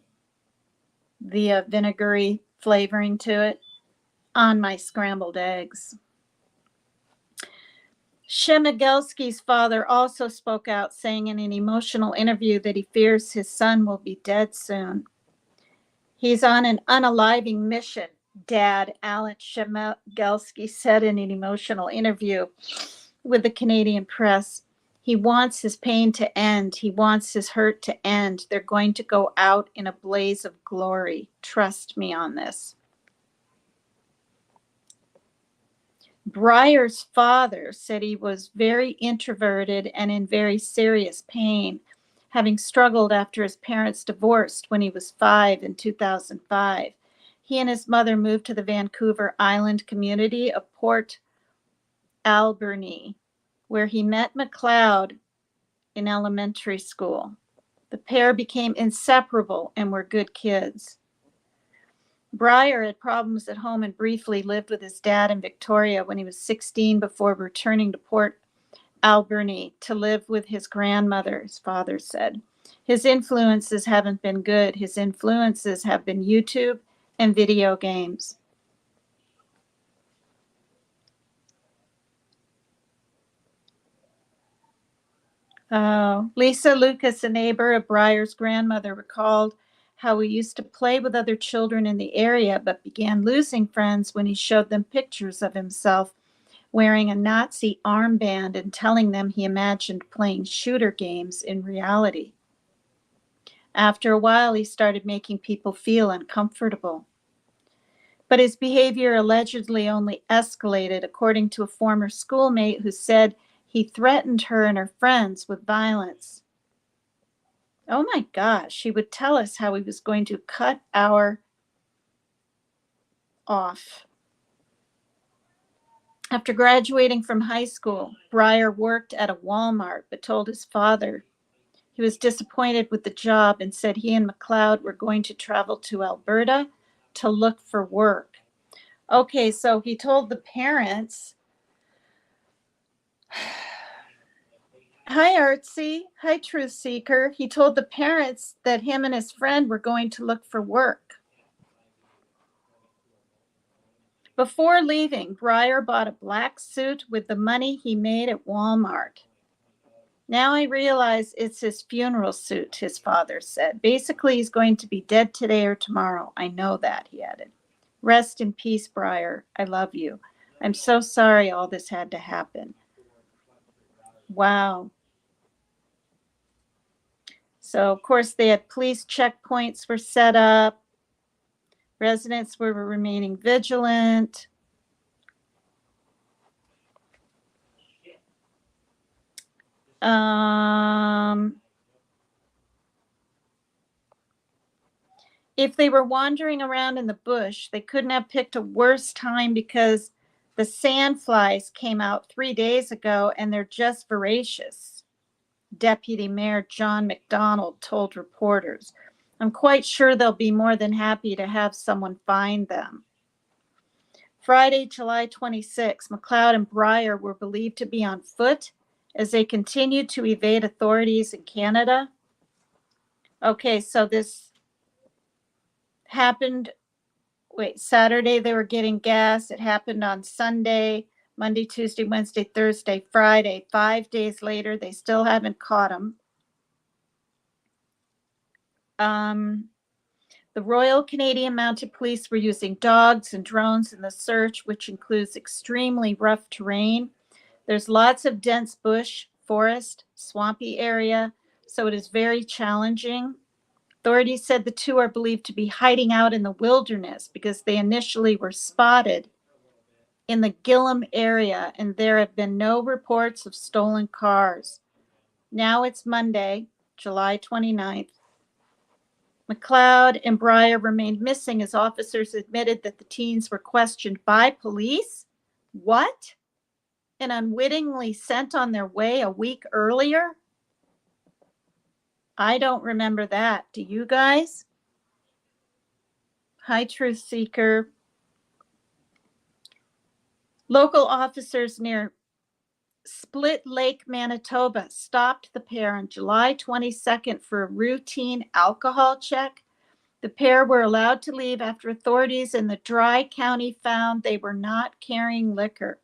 [SPEAKER 1] vinegary flavoring to it on my scrambled eggs. Shemigelski's father also spoke out, saying in an emotional interview that he fears his son will be dead soon. "He's on an unaliving mission," Dad Alan Shemigelski said in an emotional interview with the Canadian press. "He wants his pain to end. He wants his hurt to end. They're going to go out in a blaze of glory. Trust me on this." Breyer's father said he was very introverted and in very serious pain having struggled after his parents divorced when he was 5 in 2005. He and his mother moved to the Vancouver Island community of Port Alberni, where he met McLeod in elementary school. The pair became inseparable and were good kids. Breyer had problems at home and briefly lived with his dad in Victoria when he was 16 before returning to Port Alberni to live with his grandmother, his father said. His influences haven't been good. His influences have been YouTube and video games. Lisa Lucas, a neighbor of Breyer's grandmother, recalled how he used to play with other children in the area, but began losing friends when he showed them pictures of himself wearing a Nazi armband and telling them he imagined playing shooter games in reality. After a while, he started making people feel uncomfortable. But his behavior allegedly only escalated, according to a former schoolmate who said he threatened her and her friends with violence. Oh my gosh, he would tell us how he was going to cut our off. After graduating from high school, Breyer worked at a Walmart, but told his father he was disappointed with the job and said he and McLeod were going to travel to Alberta to look for work. Okay, so he told the parents, hi, Artsy. Hi, Truth Seeker. He told the parents that him and his friend were going to look for work. Before leaving, Breyer bought a black suit with the money he made at Walmart. Now I realize it's his funeral suit, his father said. Basically, he's going to be dead today or tomorrow. I know that, he added. Rest in peace, Breyer. I love you. I'm so sorry all this had to happen. Wow. So, of course, they had police checkpoints were set up. Residents were remaining vigilant. If they were wandering around in the bush, they couldn't have picked a worse time because the sandflies came out 3 days ago and they're just voracious, Deputy Mayor John McDonald told reporters. I'm quite sure they'll be more than happy to have someone find them. Friday, July 26, McLeod and Breyer were believed to be on foot as they continued to evade authorities in Canada. Okay, so this happened, Saturday they were getting gas. It happened on Sunday, Monday, Tuesday, Wednesday, Thursday, Friday. 5 days later, they still haven't caught him. The Royal Canadian Mounted Police were using dogs and drones in the search, which includes extremely rough terrain. There's lots of dense bush, forest, swampy area, so it is very challenging. Authorities said the two are believed to be hiding out in the wilderness because they initially were spotted in the Gillam area, and there have been no reports of stolen cars. Now it's Monday, July 29th. McLeod and Breyer remained missing as officers admitted that the teens were questioned by police. What? And unwittingly sent on their way a week earlier? I don't remember that. Do you guys? Hi, Truth Seeker. Local officers near Split Lake, Manitoba stopped the pair on July 22nd for a routine alcohol check. The pair were allowed to leave after authorities in the Dry County found they were not carrying liquor.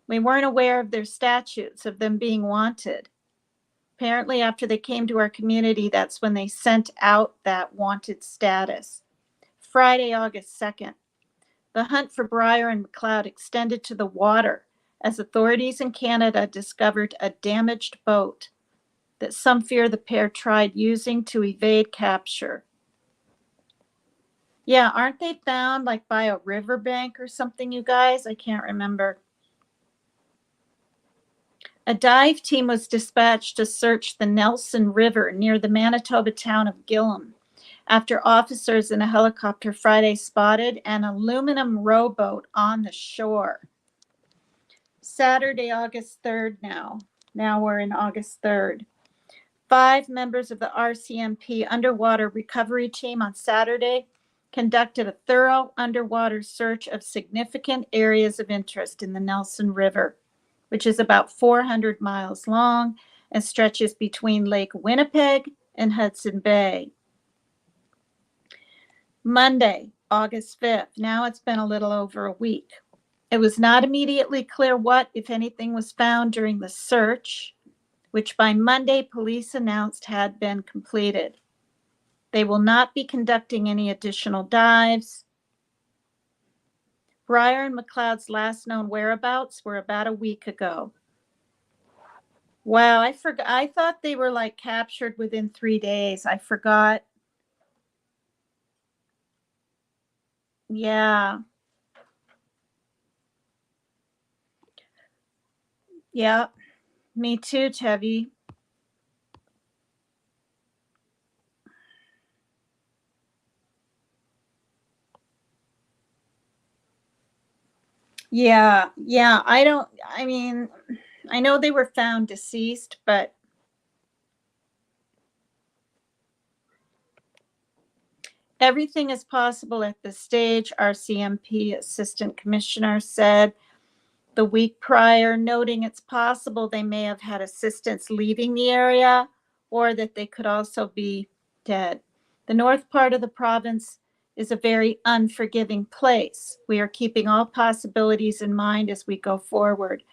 [SPEAKER 1] We weren't aware of their statutes of them being wanted. Apparently, after they came to our community, that's when they sent out that wanted status. Friday, August 2nd. The hunt for Breyer and McLeod extended to the water as authorities in Canada discovered a damaged boat that some fear the pair tried using to evade capture. Yeah, aren't they found like by a riverbank or something, you guys? I can't remember. A dive team was dispatched to search the Nelson River near the Manitoba town of Gillam after officers in a helicopter Friday spotted an aluminum rowboat on the shore. Saturday, August 3rd now. Now we're in August 3rd. 5 members of the RCMP underwater recovery team on Saturday conducted a thorough underwater search of significant areas of interest in the Nelson River, which is about 400 miles long and stretches between Lake Winnipeg and Hudson Bay. Monday, August 5th. Now it's been a little over a week. It was not immediately clear what, if anything, was found during the search, which by Monday police announced had been completed. They will not be conducting any additional dives. Breyer and McLeod's last known whereabouts were about a week ago. Wow, I forgot. I thought they were like captured within 3 days. I forgot. Yeah. Yeah. Me too, Tevi. Yeah. Yeah. I mean, I know they were found deceased, but everything is possible at this stage, RCMP Assistant Commissioner said the week prior, noting it's possible they may have had assistance leaving the area or that they could also be dead. The north part of the province is a very unforgiving place. We are keeping all possibilities in mind as we go forward.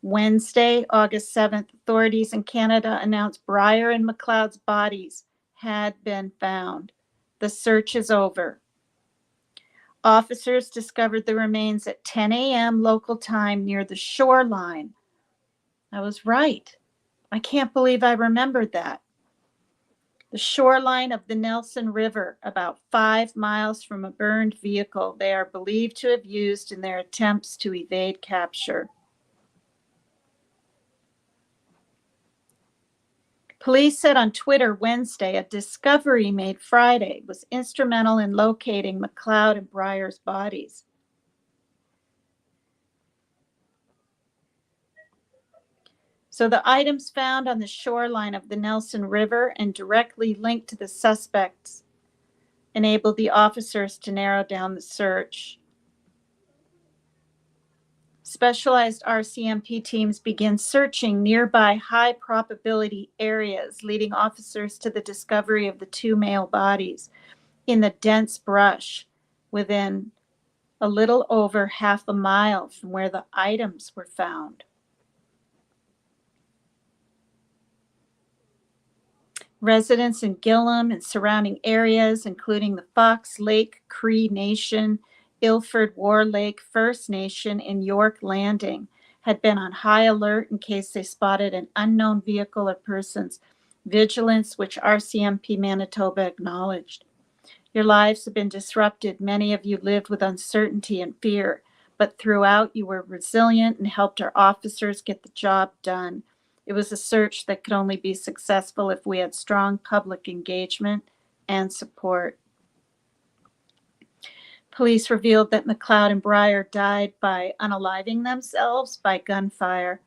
[SPEAKER 1] Wednesday, August 7th, authorities in Canada announced Breyer and McLeod's bodies had been found. The search is over. Officers discovered the remains at 10 a.m. local time near the shoreline. I was right. I can't believe I remembered that. The shoreline of the Nelson River, about 5 miles from a burned vehicle they are believed to have used in their attempts to evade capture. Police said on Twitter Wednesday a discovery made Friday was instrumental in locating McLeod and Breyer's bodies. So the items found on the shoreline of the Nelson River and directly linked to the suspects enabled the officers to narrow down the search. Specialized RCMP teams began searching nearby high probability areas, leading officers to the discovery of the 2 male bodies in the dense brush within a little over half a mile from where the items were found. Residents in Gillam and surrounding areas, including the Fox Lake Cree Nation, Ilford War Lake First Nation, and York Landing, had been on high alert in case they spotted an unknown vehicle or persons, vigilance which RCMP Manitoba acknowledged. Your lives have been disrupted. Many of you lived with uncertainty and fear, but throughout you were resilient and helped our officers get the job done. It was a search that could only be successful if we had strong public engagement and support. Police revealed that McLeod and Breyer died by unaliving themselves by gunfire.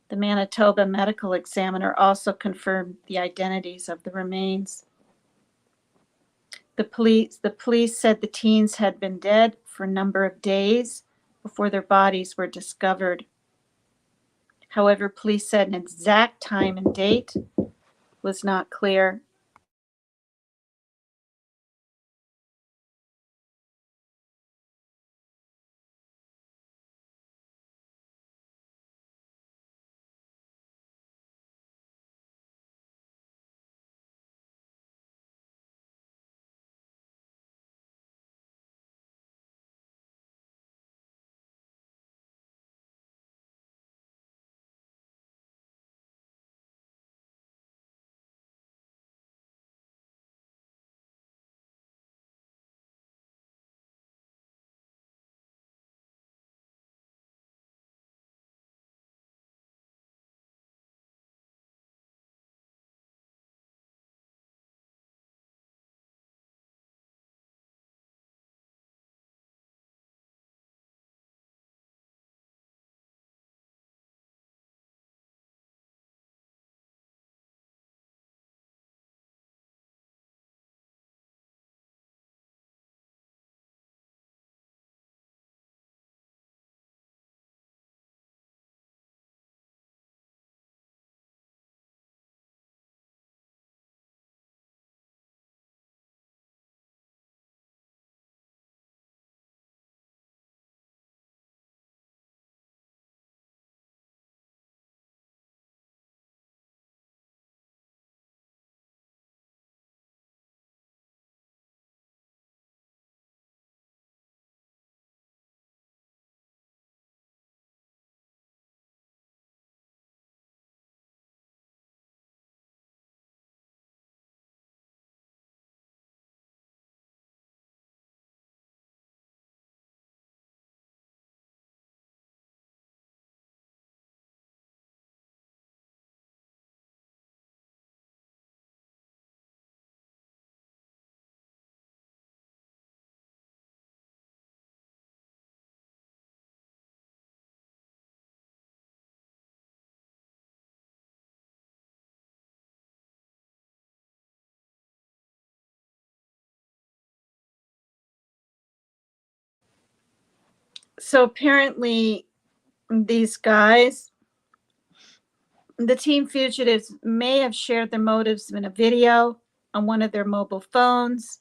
[SPEAKER 1] The Manitoba medical examiner also confirmed the identities of the remains. The police said the teens had been dead for a number of days before their bodies were discovered. However, police said an exact time and date was not clear. So apparently these guys, the teen fugitives, may have shared their motives in a video on one of their mobile phones.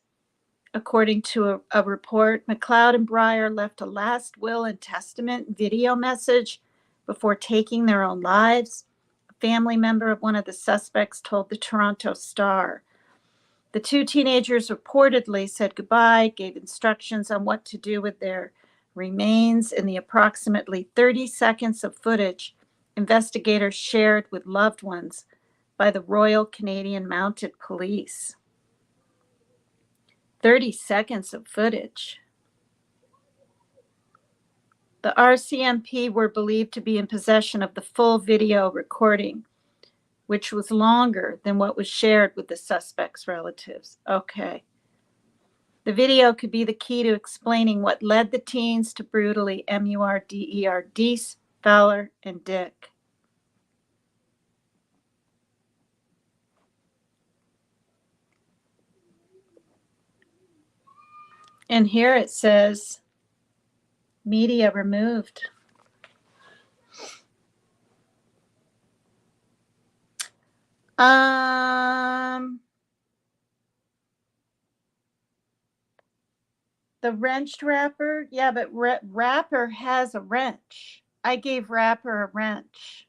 [SPEAKER 1] According to a report, McLeod and Breyer left a last will and testament video message before taking their own lives. A family member of one of the suspects told the Toronto Star. The two teenagers reportedly said goodbye, gave instructions on what to do with their remains. In the approximately 30 seconds of footage investigators shared with loved ones by the Royal Canadian Mounted Police. 30 seconds of footage. The RCMP were believed to be in possession of the full video recording, which was longer than what was shared with the suspect's relatives. Okay. The video could be the key to explaining what led the teens to brutally murder Deese, Fowler, and Dick. And here it says, media removed. The wrenched wrapper? Yeah, but wrapper has a wrench. I gave wrapper a wrench.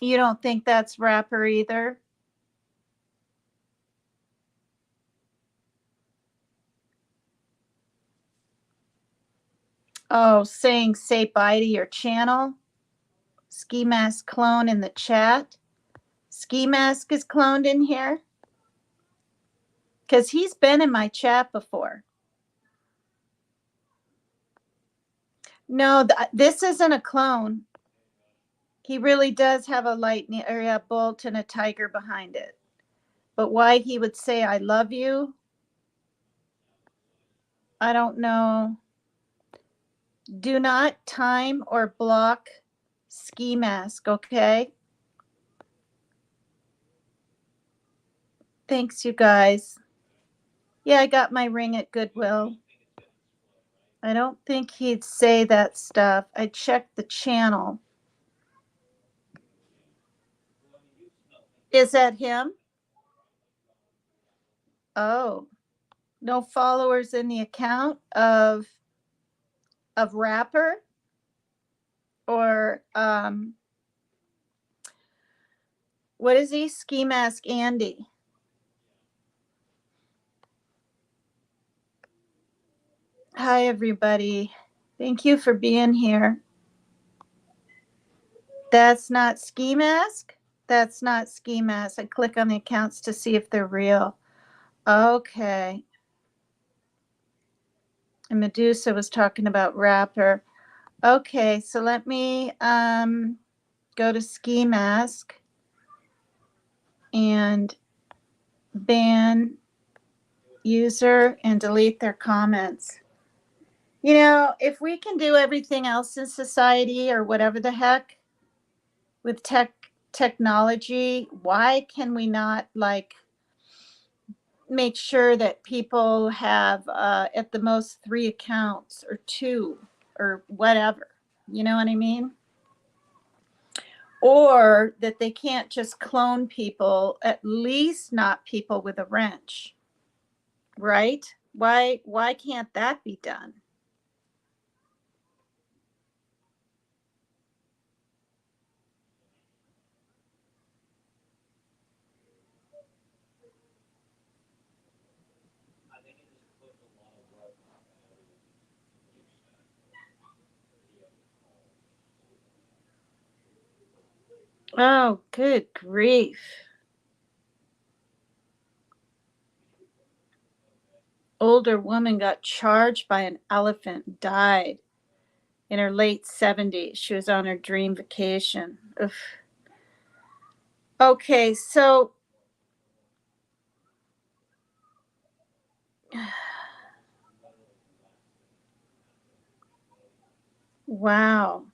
[SPEAKER 1] You don't think that's wrapper either? Oh, saying say bye to your channel. Ski Mask clone in the chat. Ski Mask is cloned in here? Because he's been in my chat before. No, this isn't a clone. He really does have a lightning or a bolt and a tiger behind it. But why he would say I love you, I don't know. Do not time or block Ski Mask, okay? Thanks, you guys. Yeah, I got my ring at Goodwill. I don't think he'd say that stuff. I checked the channel. Is that him? Oh, no followers in the account of Rapper or what is he? Ski Mask Andy. Hi, everybody. Thank you for being here. That's not Ski Mask? That's not Ski Mask. I click on the accounts to see if they're real. Okay. And Medusa was talking about Rapper. Okay, so let me go to Ski Mask and ban user and delete their comments. You know, if we can do everything else in society or whatever the heck with technology, why can we not like make sure that people have at the most 3 accounts or 2 or whatever? You know what I mean? Or that they can't just clone people, at least not people with a wrench, right? Why can't that be done? Oh, good grief. Older woman got charged by an elephant, died in her late 70s. She was on her dream vacation. Ugh. Okay, so wow.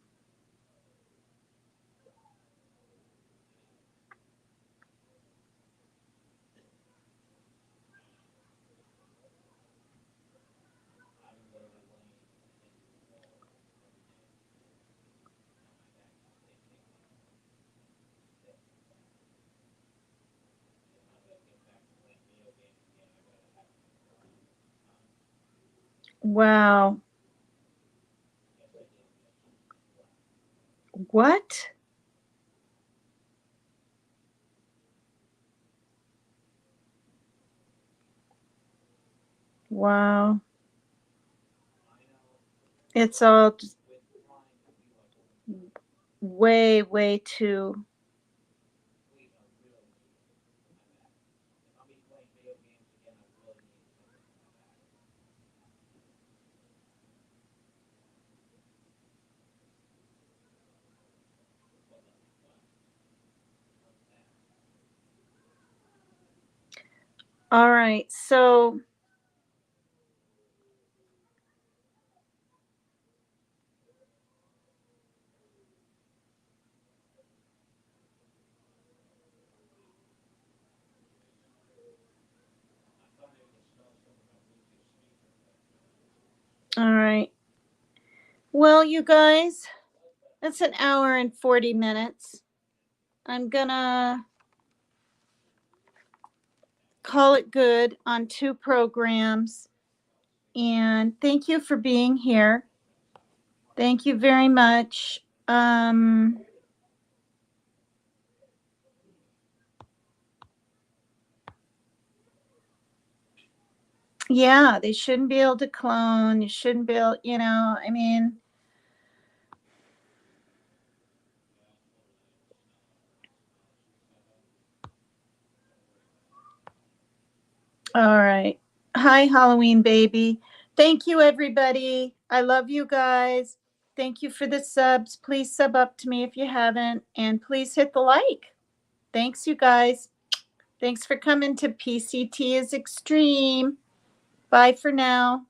[SPEAKER 1] Wow. What? Wow. It's all just way, way too. All right. So all right. Well, you guys, that's an hour and 40 minutes. I'm gonna call it good on 2 programs. And thank you for being here. Thank you very much. Yeah, they shouldn't be able to clone. You shouldn't be able, I mean, all right. Hi, Halloween baby. Thank you, everybody. I love you guys. Thank you for the subs. Please sub up to me if you haven't. And please hit the like. Thanks, you guys. Thanks for coming to PCT is Extreme. Bye for now.